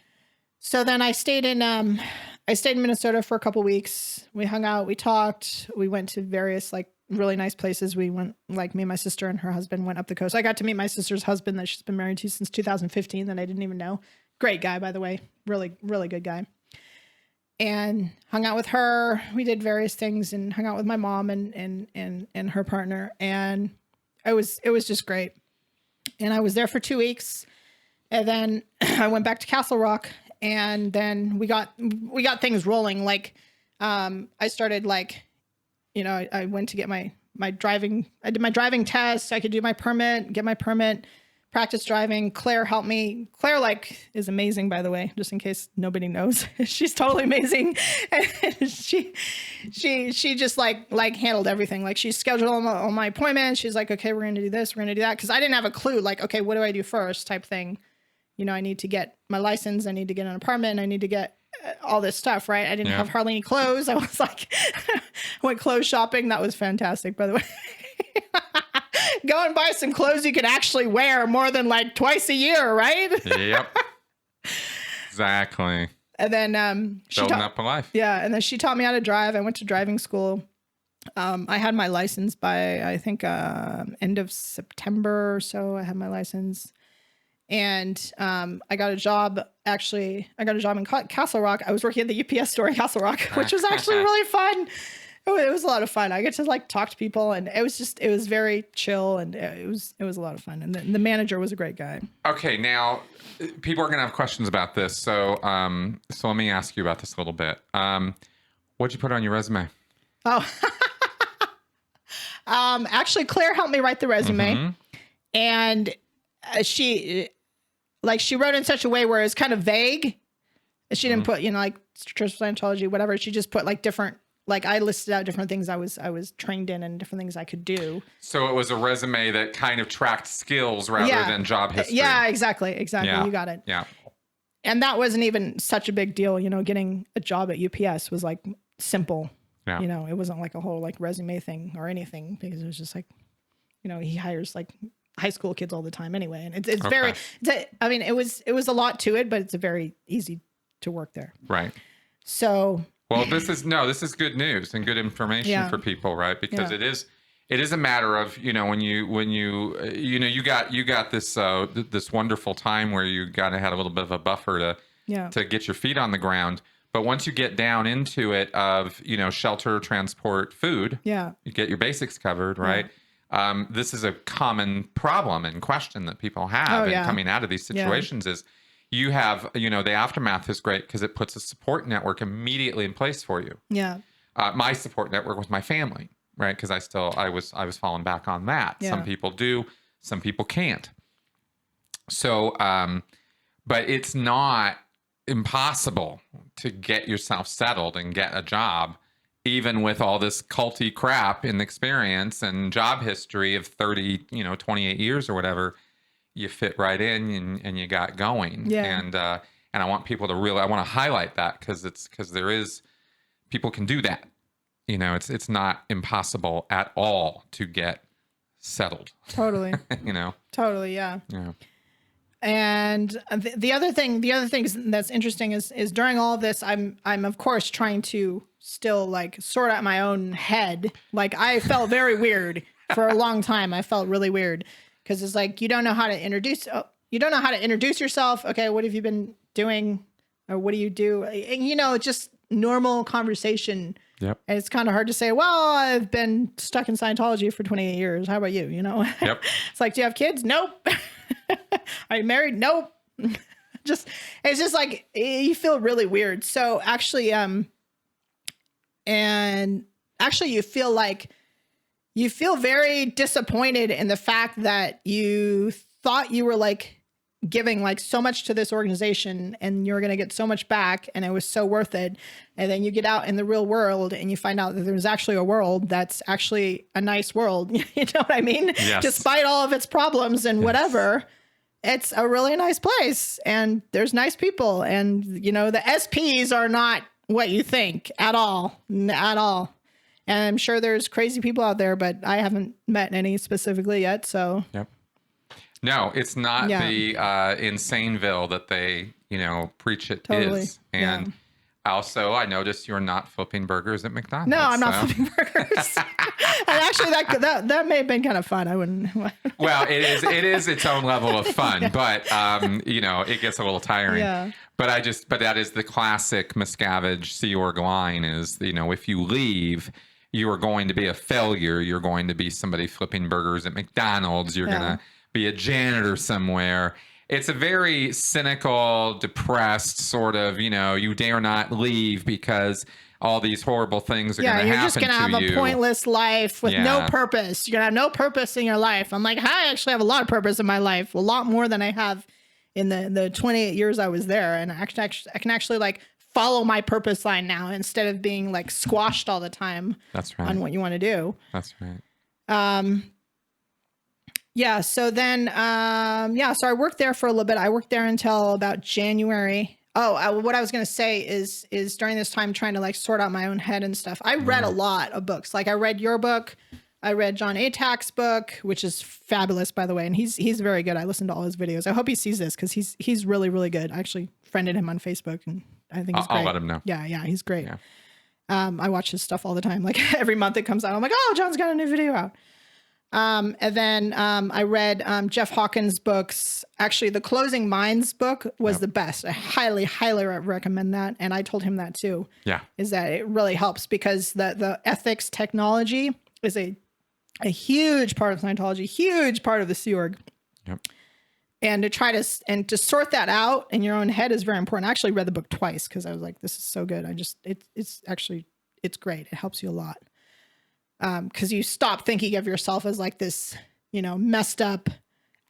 So then I stayed in Minnesota for a couple weeks. We hung out, we talked, we went to various like really nice places. We went, like me and my sister and her husband went up the coast. I got to meet my sister's husband that she's been married to since 2015 that I didn't even know. Great guy, by the way. Really, really good guy. And hung out with her. We did various things and hung out with my mom and her partner. And it was just great. And I was there for 2 weeks. And then I went back to Castle Rock, and then we got things rolling. Like, I started like, you know, I went to get my driving. I did my driving test. I could do my permit, get my permit, practice driving. Claire helped me. Claire like is amazing, by the way, just in case nobody knows. She's totally amazing. And she just like handled everything. Like she scheduled all my appointments. She's like, okay, we're going to do this. We're going to do that. Cause I didn't have a clue. Like, okay, what do I do first type thing? You know, I need to get my license. I need to get an apartment. I need to get all this stuff, right? I didn't have hardly any clothes. I was like, went clothes shopping. That was fantastic, by the way. Go and buy some clothes you can actually wear more than like twice a year, right? Yep. Exactly. And then building up a life. Yeah, and then she taught me how to drive. I went to driving school. I had my license by, I think, end of September or so. I had my license. And I got a job. Actually, I got a job in Castle Rock. I was working at the UPS store in Castle Rock, which was actually really fun. It was a lot of fun. I get to like talk to people, and it was very chill, and it was a lot of fun. And the manager was a great guy. Okay, now people are gonna have questions about this, so let me ask you about this a little bit. What'd you put on your resume? Oh, actually, Claire helped me write the resume, and she wrote in such a way where it's kind of vague. She didn't put, like Church of Scientology, whatever. She just put like different. Like I listed out different things I was trained in and different things I could do. So it was a resume that kind of tracked skills rather than job history. Yeah, exactly. Yeah. You got it. Yeah. And that wasn't even such a big deal. Getting a job at UPS was like simple. Yeah. It wasn't like a whole like resume thing or anything, because it was just like, he hires like high school kids all the time anyway. And it's very, it was a lot to it, but it's a very easy to work there. Right. So. Well, this is good news and good information for people, right? Because it is a matter of, when you got this wonderful time where you got to have a little bit of a buffer to get your feet on the ground. But once you get down into it of, shelter, transport, food, you get your basics covered, right? This is a common problem and question that people have coming out of these situations is, you have, the aftermath is great because it puts a support network immediately in place for you. Yeah. My support network was my family, right? Because I was falling back on that. Yeah. Some people do, some people can't. So, but it's not impossible to get yourself settled and get a job, even with all this culty crap in experience and job history of 30, 28 years or whatever. You fit right in and you got going. Yeah. And I want people to I want to highlight that because people can do that. It's not impossible at all to get settled. Totally. Totally. Yeah. Yeah. And the other thing that's interesting is during all of this, I'm of course trying to still like sort out my own head. Like I felt very weird for a long time. I felt really weird. Because it's like you don't know how to introduce yourself. Okay, what have you been doing, or what do you do? And, just normal conversation. Yep. And it's kind of hard to say, well, I've been stuck in Scientology for 28 years. How about you? Yep. It's like, do you have kids? Nope. Are you married? Nope. It's just like you feel really weird. So actually, you feel very disappointed in the fact that you thought you were like giving like so much to this organization and you're going to get so much back and it was so worth it. And then you get out in the real world and you find out that there's actually a world that's actually a nice world. You know what I mean? Yes. Despite all of its problems and whatever, it's a really nice place and there's nice people. And, the SPs are not what you think at all. At all. And I'm sure there's crazy people out there, but I haven't met any specifically yet. So, yep. No, it's not the Insaneville that they, preach it is. And also, I noticed you're not flipping burgers at McDonald's. No, I'm not flipping burgers. And actually, that may have been kind of fun. I wouldn't. Well, it is its own level of fun, but it gets a little tiring. Yeah. But that is the classic Miscavige Sea Org line is, if you leave, you are going to be a failure. You're going to be somebody flipping burgers at McDonald's. You're going to be a janitor somewhere. It's a very cynical, depressed sort of, you dare not leave because all these horrible things are going to happen to you. Yeah, you're just going to have a pointless life with no purpose. You're going to have no purpose in your life. I'm like, I actually have a lot of purpose in my life, a lot more than I have in the 28 years I was there. And I can actually like follow my purpose line now instead of being like squashed all the time. That's right. On what you want to do. That's right. Yeah. So then, so I worked there for a little bit. I worked there until about January. What I was going to say is during this time trying to like sort out my own head and stuff. I read a lot of books. Like I read your book. I read John Atack's book, which is fabulous, by the way. And he's very good. I listened to all his videos. I hope he sees this because he's really, really good. I actually friended him on Facebook and I think he's great. I'll let him know. Yeah. He's great. I watch his stuff all the time. Like every month it comes out, I'm like, oh, John's got a new video out. And then I read Jeff Hawkins' books. Actually, the Closing Minds book was the best. I highly, highly recommend that. And I told him that too. Yeah. Is that it really helps because the ethics technology is a huge part of Scientology, huge part of the Sea Org. Yep. And to try to sort that out in your own head is very important. I actually read the book twice because I was like, this is so good. It's great. It helps you a lot. Because you stop thinking of yourself as like this, messed up,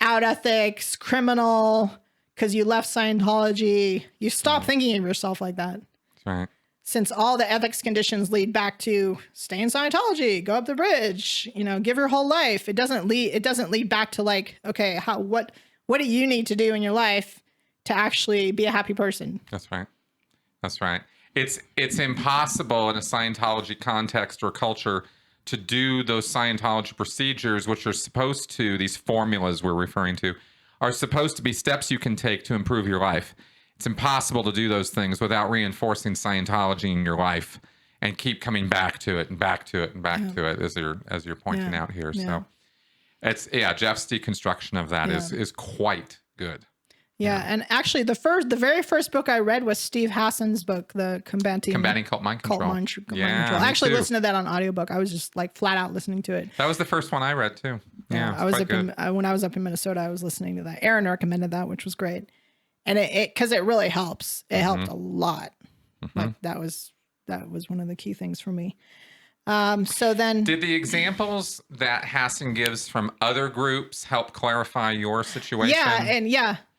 out ethics, criminal, because you left Scientology. You stop thinking of yourself like that. That's right. Since all the ethics conditions lead back to stay in Scientology, go up the bridge, give your whole life. It doesn't lead back to like, okay, what do you need to do in your life to actually be a happy person? That's right. That's right. It's impossible in a Scientology context or culture to do those Scientology procedures, which are supposed to, these formulas we're referring to, are supposed to be steps you can take to improve your life. It's impossible to do those things without reinforcing Scientology in your life and keep coming back to it and back to it and back to it, as you're pointing out here. So it's Jeff's deconstruction of that is quite good. Yeah, and actually the very first book I read was Steve Hassan's book, the Combating Cult Mind Control. Mind Control. I actually listened to that on audiobook. I was just like flat out listening to it. That was the first one I read too. Yeah, I was when I was up in Minnesota, I was listening to that. Aaron recommended that, which was great. And it because it really helps. It helped a lot. Like that was one of the key things for me. So then did the examples that Hassan gives from other groups help clarify your situation?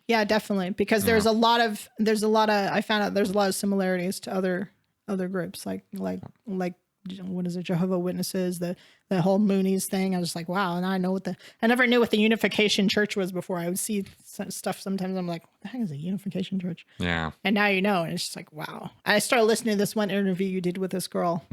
Yeah, definitely. Because there's a lot of I found out there's a lot of similarities to other groups like what is it, Jehovah's Witnesses, the whole Moonies thing. I was like, wow. And I never knew what the Unification Church was before. I would see stuff sometimes. I'm like, what the heck is a Unification Church? Yeah. And now you know. And it's just like, wow. And I started listening to this one interview you did with this girl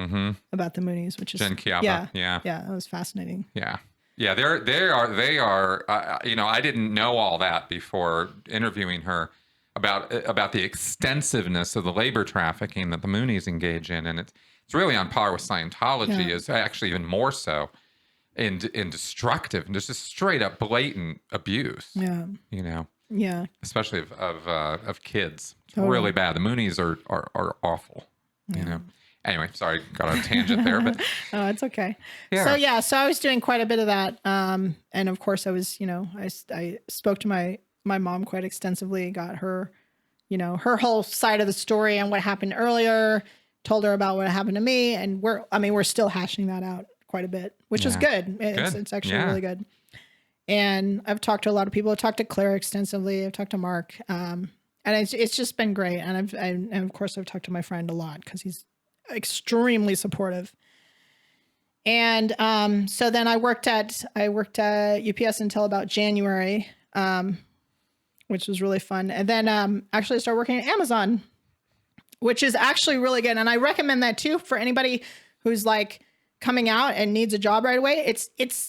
about the Moonies, which is Jen Chiappa. Yeah. That was fascinating. Yeah. Yeah. They are, I didn't know all that before interviewing her about the extensiveness of the labor trafficking that the Moonies engage in. And it's really on par with Scientology, is actually even more so in destructive and just straight up blatant abuse. Yeah. Yeah. Especially of kids. It's really bad. The Moonies are awful. Anyway, sorry, got on a tangent there, but oh, it's okay. Yeah. So I was doing quite a bit of that. And of course I was, I spoke to my mom quite extensively, got her, her whole side of the story and what happened earlier. Told her about what happened to me, and we're still hashing that out quite a bit, which is good. It's actually really good. And I've talked to a lot of people. I've talked to Claire extensively. I've talked to Mark, and it's just been great. And and of course I've talked to my friend a lot because he's extremely supportive. And so then I worked at UPS until about January, which was really fun. And then actually I started working at Amazon, which is actually really good. And I recommend that too for anybody who's like coming out and needs a job right away. It's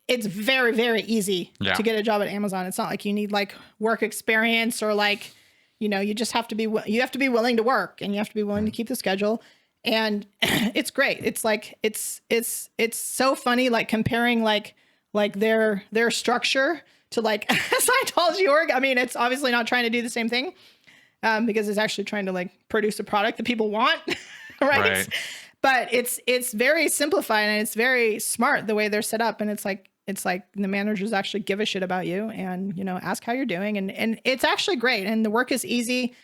very, very easy to get a job at Amazon. It's not like you need like work experience or like, you just have to be willing to work and you have to be willing to keep the schedule. And it's great. It's like, it's so funny, like comparing like their structure to like Scientology org. I mean, it's obviously not trying to do the same thing. Because it's actually trying to like produce a product that people want, right? But it's very simplified and it's very smart the way they're set up. And it's like the managers actually give a shit about you and ask how you're doing, and it's actually great. And the work is easy.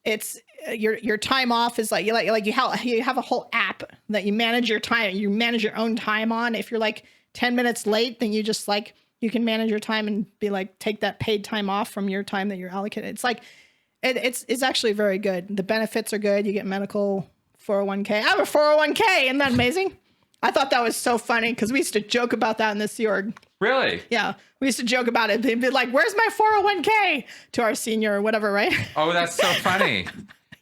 It's your time off is like you have a whole app that you manage your time. You manage your own time on. If you're like 10 minutes late, then you just like you can manage your time and be like take that paid time off from your time that you're allocated. It's like. It's actually very good. The benefits are good. You get medical 401k. I have a 401k. Isn't that amazing? I thought that was so funny because we used to joke about that in the Sea Org. Really? Yeah. We used to joke about it. They'd be like, where's my 401k to our senior or whatever, right? Oh, that's so funny.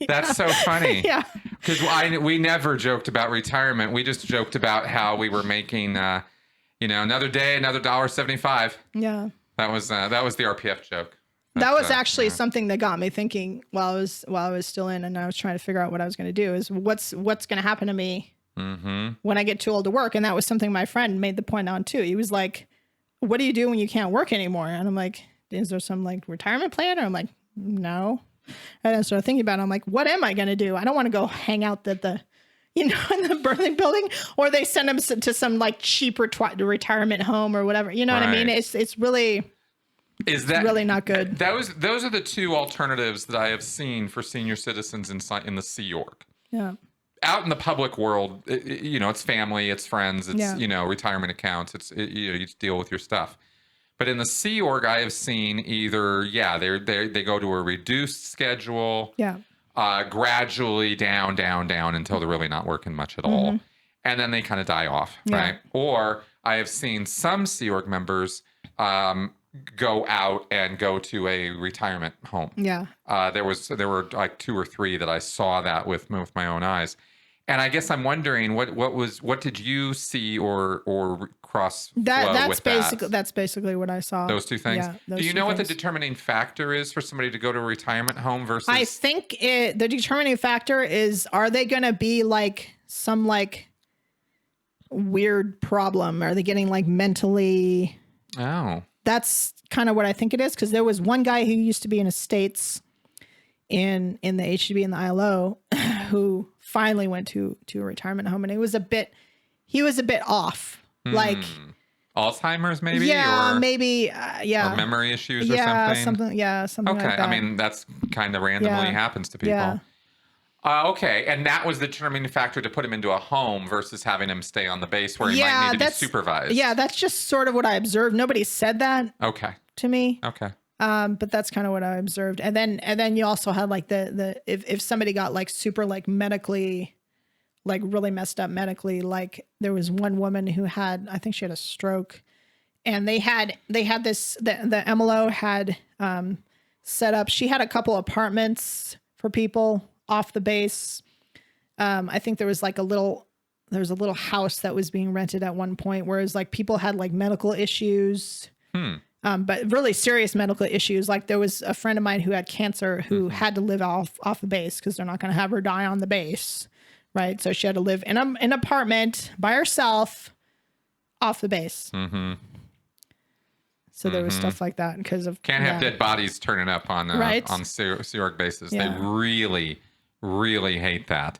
That's so funny. Yeah. Because we never joked about retirement. We just joked about how we were making, another day, another $1.75. Yeah. That was the RPF joke. That was actually something that got me thinking while I was still in, and I was trying to figure out what I was going to do, is what's going to happen to me when I get too old to work. And that was something my friend made the point on too. He was like, what do you do when you can't work anymore? And I'm like, is there some like retirement plan? Or I'm like, no. And I started thinking about it. I'm like, what am I going to do? I don't want to go hang out at the, in the birthing building, or they send them to some like cheap retirement home or whatever. You know what I mean? It's really... Is that really not good? Those are the two alternatives that I have seen for senior citizens in the Sea Org. Yeah. Out in the public world, it's family, it's friends, it's retirement accounts, it's you deal with your stuff. But in the Sea Org, I have seen either they go to a reduced schedule, gradually down until they're really not working much at all, and then they kind of die off, right? Or I have seen some Sea Org members go out and go to a retirement home. Yeah. There were like 2 or 3 that I saw that with my own eyes. And I guess I'm wondering what did you see or cross that's basically what I saw. Those 2 things. Yeah, do you know what the determining factor is for somebody to go to a retirement home versus? I think the determining factor is, are they going to be like some like weird problem? Are they getting like mentally? Oh. That's kind of what I think it is, because there was one guy who used to be in estates in the HGB and the ILO who finally went to a retirement home, and he was a bit off, like Alzheimer's maybe, maybe or memory issues or something. Something okay, like that. I mean, that's kind of randomly happens to people. Yeah. Okay, and that was the determining factor to put him into a home versus having him stay on the base where he might need to be supervised. Yeah, that's just sort of what I observed. Nobody said that. To me. Okay. But that's kind of what I observed. And then you also had like if somebody got like super like medically, like really messed up medically, like there was one woman who I think she had a stroke, and they had this, the MLO had set up, she had a couple apartments for people off the base. I think there was a little house that was being rented at one point, whereas like people had like medical issues, but really serious medical issues. Like there was a friend of mine who had cancer who had to live off the base because they're not going to have her die on the base. Right. So she had to live in an apartment by herself off the base. So there was stuff like that because of can't have dead bodies turning up on Sea Org bases. They really, really hate that.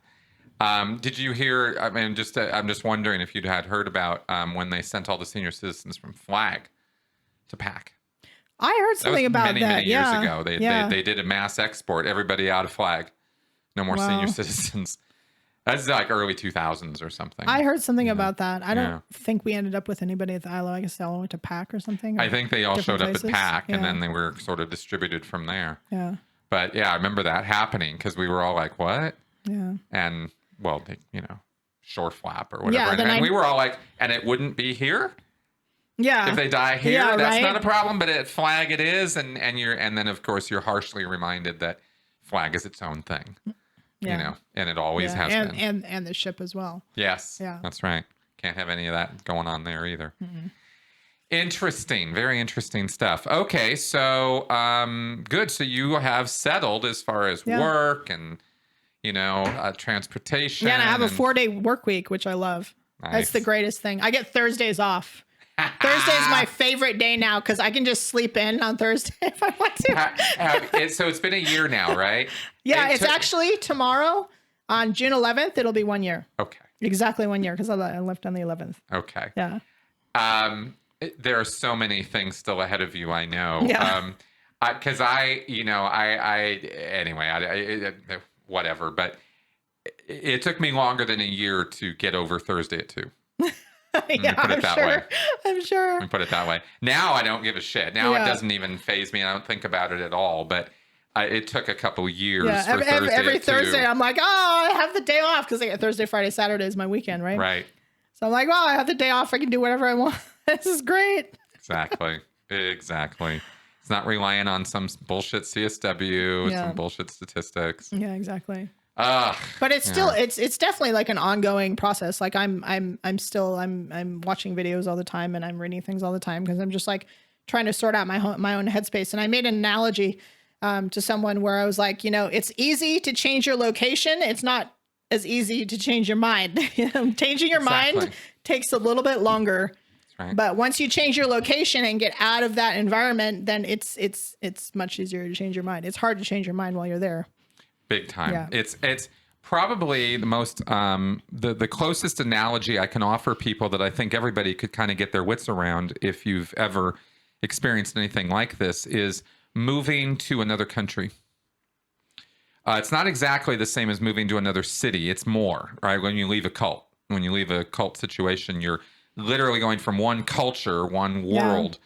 Did you hear? I mean, I'm just wondering if you'd had heard about when they sent all the senior citizens from Flag to PAC. I heard something about that many years ago. They did a mass export, everybody out of Flag, no more senior citizens. That's like early 2000s or something. I heard something about that. I don't think we ended up with anybody at the ILO. I guess they all went to PAC or something. I think they all showed up at PAC, and then they were sort of distributed from there. Yeah. But yeah, I remember that happening because we were all like, what? Yeah. And well, shore flap or whatever. And we were all like, and it wouldn't be here? Yeah. If they die here, that's not a problem, but at Flag it is. And then of course you're harshly reminded that Flag is its own thing. And it always has been. And the ship as well. Yes. Yeah. That's right. Can't have any of that going on there either. Interesting. Very interesting stuff. Okay. So, good. So you have settled as far as work and, transportation. Yeah. And I have a 4-day work week, which I love. Nice. That's the greatest thing. I get Thursdays off. Thursday is my favorite day now because I can just sleep in on Thursday if I want to. So it's been a year now, right? Yeah, it's actually tomorrow on June 11th. It'll be 1 year. Okay. Exactly 1 year because I left on the 11th. Okay. Yeah. There are so many things still ahead of you, I know. Yeah. Because whatever. But it took me longer than a year to get over Thursday at 2. I'm sure. Let me put it that way. Now I don't give a shit. Now it doesn't even faze me. I don't think about it at all. But it took a couple years for Thursday. Every Thursday, I'm like, I have the day off because Thursday, Friday, Saturday is my weekend, right? Right. So I'm like, I have the day off. I can do whatever I want. This is great. Exactly. It's not relying on some bullshit CSW, some bullshit statistics. Yeah, exactly. But it's still it's definitely like an ongoing process. Like I'm watching videos all the time and I'm reading things all the time because I'm just like trying to sort out my own headspace. And I made an analogy to someone where I was like, it's easy to change your location. It's not as easy to change your mind. Changing your mind takes a little bit longer. Right. But once you change your location and get out of that environment, then it's much easier to change your mind. It's hard to change your mind while you're there. Big time. Yeah. It's probably the most the closest analogy I can offer people that I think everybody could kind of get their wits around if you've ever experienced anything like this is moving to another country. It's not exactly the same as moving to another city. It's more, right? When you leave a cult, situation, you're literally going from one culture, one world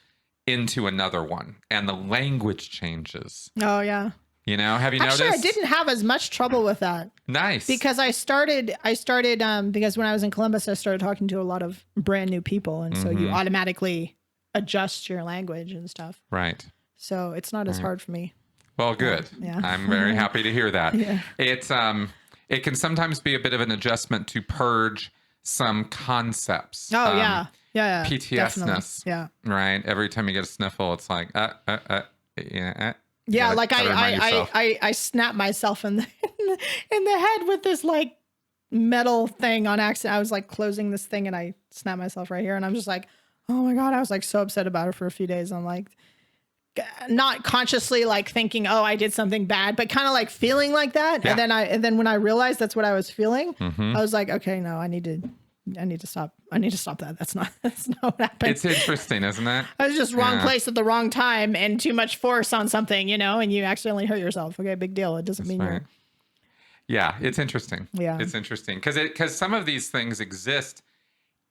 into another one. And the language changes. Oh, yeah. Have you noticed? Actually, I didn't have as much trouble with that. Nice. Because I started because when I was in Columbus, I started talking to a lot of brand new people. And so you automatically adjust your language and stuff. Right. So it's not as hard for me. Well, good. Yeah. I'm very happy to hear that. Yeah. It can sometimes be a bit of an adjustment to purge some concepts. Oh, yeah. PTSD-ness. Yeah. Right. Every time you get a sniffle, it's like, Yeah, like I snapped myself in the head with this like metal thing on accident. I was like closing this thing and I snapped myself right here. And I'm just like, oh my God, I was like so upset about it for a few days. I'm like, not consciously like thinking, oh, I did something bad, but kind of like feeling like that. Yeah. And then when I realized that's what I was feeling, I was like, okay, no, I need to stop. I need to stop that. That's not what happened. It's interesting, isn't it? I was just wrong place at the wrong time and too much force on something, and you accidentally hurt yourself. Okay, big deal. It doesn't mean you're. Yeah, it's interesting. Yeah, it's interesting because some of these things exist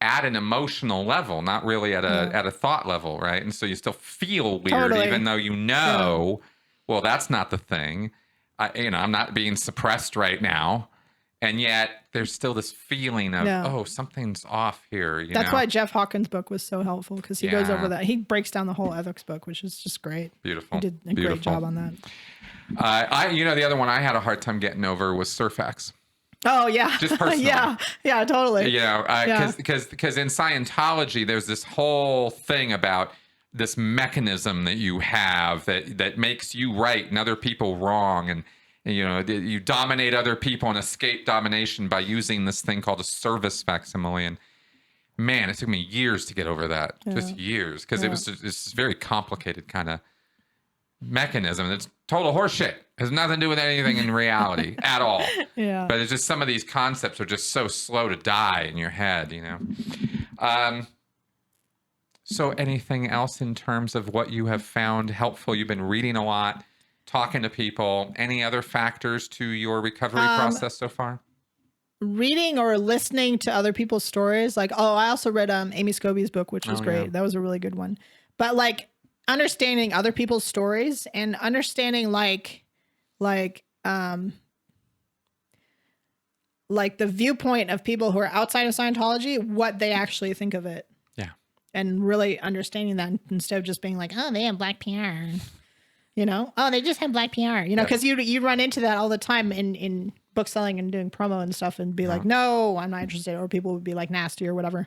at an emotional level, not really at a thought level, right? And so you still feel weird, even though well, that's not the thing. I'm not being suppressed right now. And yet there's still this feeling of, oh, something's off here. That's why Jeff Hawkins' book was so helpful because he goes over that. He breaks down the whole ethics book, which is just great. Beautiful. He did a great job on that. The other one I had a hard time getting over was Surfax. Oh, yeah. Just personally. yeah, totally. Because in Scientology, there's this whole thing about this mechanism that you have that makes you right and other people wrong. And you dominate other people and escape domination by using this thing called a service facsimile. And man, it took me years to get over that. Just years. Because it was this very complicated kind of mechanism. It's total horseshit. It has nothing to do with anything in reality at all. Yeah. But it's just some of these concepts are just so slow to die in your head, So anything else in terms of what you have found helpful? You've been reading a lot, talking to people. Any other factors to your recovery process so far? Reading or listening to other people's stories. Like, I also read Amy Scobie's book, which was great. Yeah. That was a really good one. But like understanding other people's stories and understanding like the viewpoint of people who are outside of Scientology, what they actually think of it. Yeah. And really understanding that instead of just being like, oh, they have black PR. Oh, they just have black PR, because you run into that all the time in book selling and doing promo and stuff and be like, no, I'm not interested. Or people would be like nasty or whatever.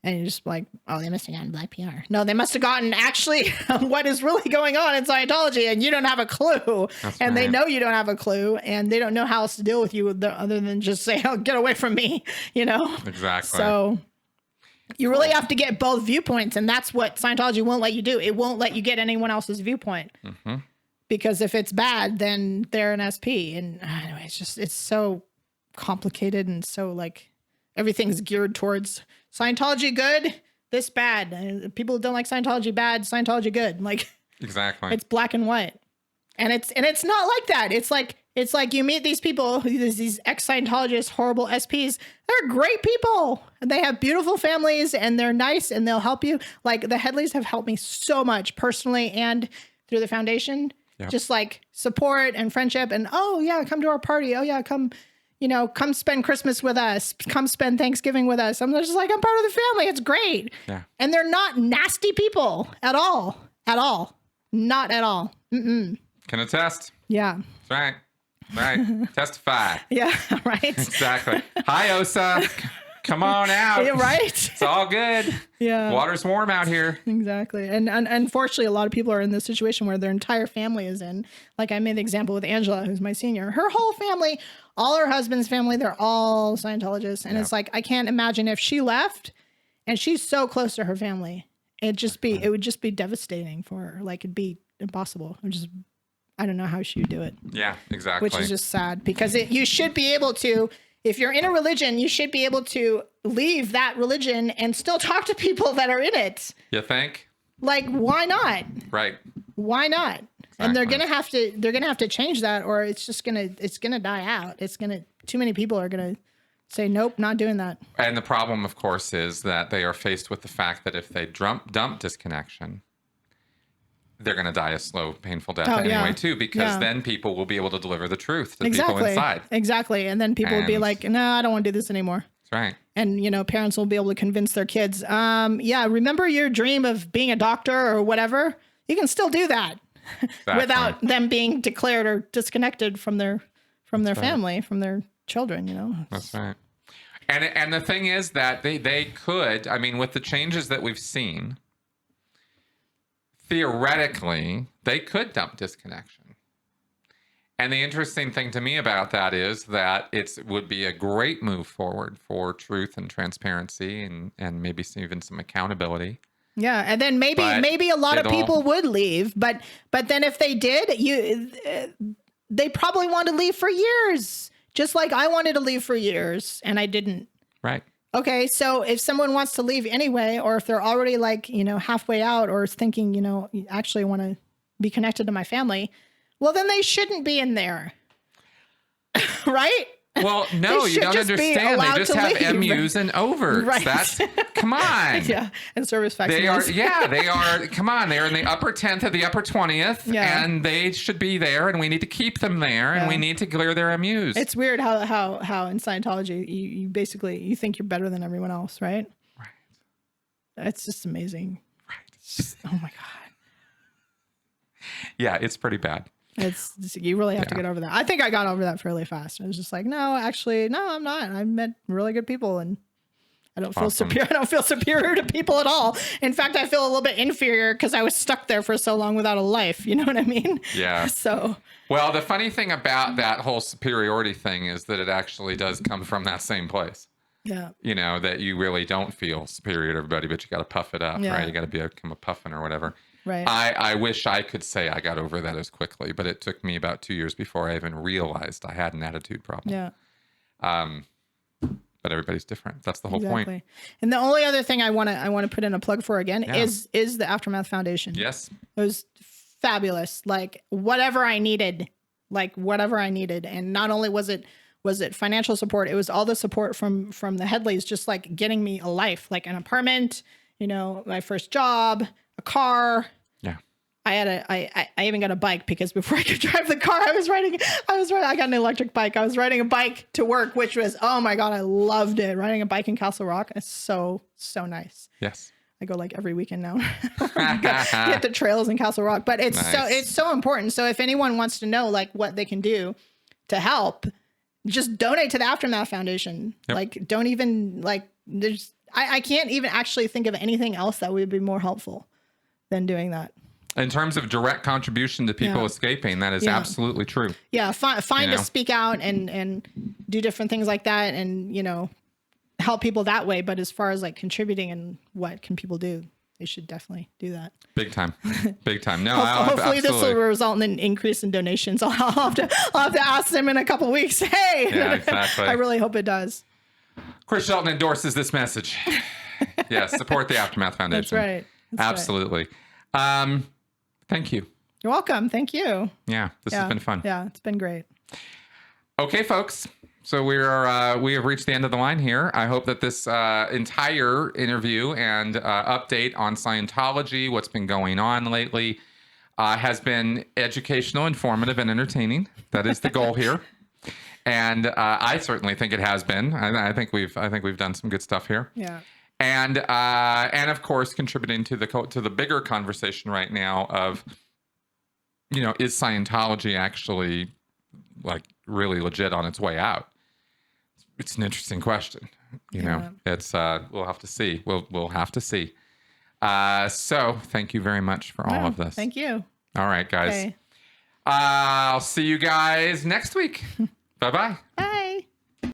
And you're just like, oh, they must have gotten black PR. No, they must have gotten actually what is really going on in Scientology and you don't have a clue. They know you don't have a clue and they don't know how else to deal with you other than just say, oh, get away from me, Exactly. So you really have to get both viewpoints. And that's what Scientology won't let you do. It won't let you get anyone else's viewpoint. Mm-hmm. Because if it's bad, then they're an SP. And anyway, it's so complicated and so like everything's geared towards Scientology good, this bad. And people who don't like Scientology bad, Scientology good. Like exactly. It's black and white. And it's not like that. It's like you meet these people, these ex-Scientologists, horrible SPs. They're great people. And they have beautiful families and they're nice and they'll help you. Like the Headleys have helped me so much personally and through the foundation. Yep. Just like support and friendship and come to our party. Oh yeah, come spend Christmas with us. Come spend Thanksgiving with us. I'm just like, I'm part of the family. It's great. Yeah. And they're not nasty people at all. At all. Not at all. Mm-mm. Can attest. Yeah. That's right. Right. Testify. Yeah, right. Exactly. Hi, Osa. Come on out. Yeah, right? It's all good. Yeah. Water's warm out here. Exactly. And unfortunately, a lot of people are in this situation where their entire family is in. Like I made the example with Angela, who's my senior. Her whole family, all her husband's family, they're all Scientologists. And it's like, I can't imagine if she left and she's so close to her family. It would just be devastating for her. Like it'd be impossible. I don't know how she would do it. Yeah, exactly. Which is just sad because you should be able to, if you're in a religion, you should be able to leave that religion and still talk to people that are in it. You think? Like, why not? Right. Why not? Exactly. And they're gonna have to change that, or it's gonna die out. Too many people are gonna say, nope, not doing that. And the problem, of course, is that they are faced with the fact that if they dump disconnection, they're going to die a slow, painful death anyway, too, because then people will be able to deliver the truth to people inside. Exactly. And then people will be like, no, I don't want to do this anymore. That's right. And, parents will be able to convince their kids, remember your dream of being a doctor or whatever? You can still do that without them being declared or disconnected from their family, from their children, That's right. And the thing is that they could, with the changes that we've seen, theoretically, they could dump disconnection. And the interesting thing to me about that is that it would be a great move forward for truth and transparency and maybe even some accountability. Yeah, and then maybe a lot of people would leave, but then if they did, they probably want to leave for years. Just like I wanted to leave for years and I didn't. Right. Okay, so if someone wants to leave anyway, or if they're already halfway out or thinking, actually want to be connected to my family, well, then they shouldn't be in there. Right? Well, no, you don't understand. They just have MUs and overs. Right. Come on. Yeah, and service facsimiles. They are. Come on, they're in the upper 10th of the upper 20th, and they should be there, and we need to keep them there, and we need to clear their MUs. It's weird how in Scientology you basically think you're better than everyone else, right? Right. It's just amazing. Right. Oh my god. Yeah, it's pretty bad. You really have to get over that. I think I got over that fairly fast. I was just like, no, actually, no, I'm not. I met really good people and I don't feel superior. I don't feel superior to people at all. In fact, I feel a little bit inferior because I was stuck there for so long without a life. You know what I mean? Yeah. So. Well, the funny thing about that whole superiority thing is that it actually does come from that same place. Yeah. That you really don't feel superior to everybody, but you got to puff it up, right? You got to become a puffin or whatever. Right. I wish I could say I got over that as quickly, but it took me about 2 years before I even realized I had an attitude problem. Yeah. But everybody's different. That's the whole point. And the only other thing I want to put in a plug for again is the Aftermath Foundation. Yes. It was fabulous. Like whatever I needed. And not only was it financial support, it was all the support from the Headleys, just like getting me a life, like an apartment, my first job, a car. Yeah. I even got a bike because before I could drive the car, I got an electric bike. I was riding a bike to work, which was, oh my God, I loved it. Riding a bike in Castle Rock is so nice. Yes. I go like every weekend now. Get the trails in Castle Rock, but it's so important. So if anyone wants to know like what they can do to help, just donate to the Aftermath Foundation. Yep. Like, don't even I can't even actually think of anything else that would be more helpful than doing that. In terms of direct contribution to people escaping, that is absolutely true. Yeah. Find to speak out and do different things like that and, help people that way. But as far as like contributing and what can people do, they should definitely do that. Big time. No, hopefully this will result in an increase in donations. I'll have to ask them in a couple of weeks. Hey, yeah, exactly. I really hope it does. Chris Shelton endorses this message. Yes, support the Aftermath Foundation. That's right. Absolutely. Thank you. You're welcome. Thank you. Yeah, this has been fun. Yeah, it's been great. Okay, folks. So we have reached the end of the line here. I hope that this entire interview and update on Scientology, what's been going on lately, has been educational, informative, and entertaining. That is the goal here. And I certainly think it has been. I think we've done some good stuff here. Yeah. And of course, contributing to the bigger conversation right now of, is Scientology actually like really legit on its way out? It's an interesting question. You know, it's we'll have to see. We'll have to see. So thank you very much for all of this. Thank you. All right, guys. Okay. I'll see you guys next week. Bye-bye. Bye.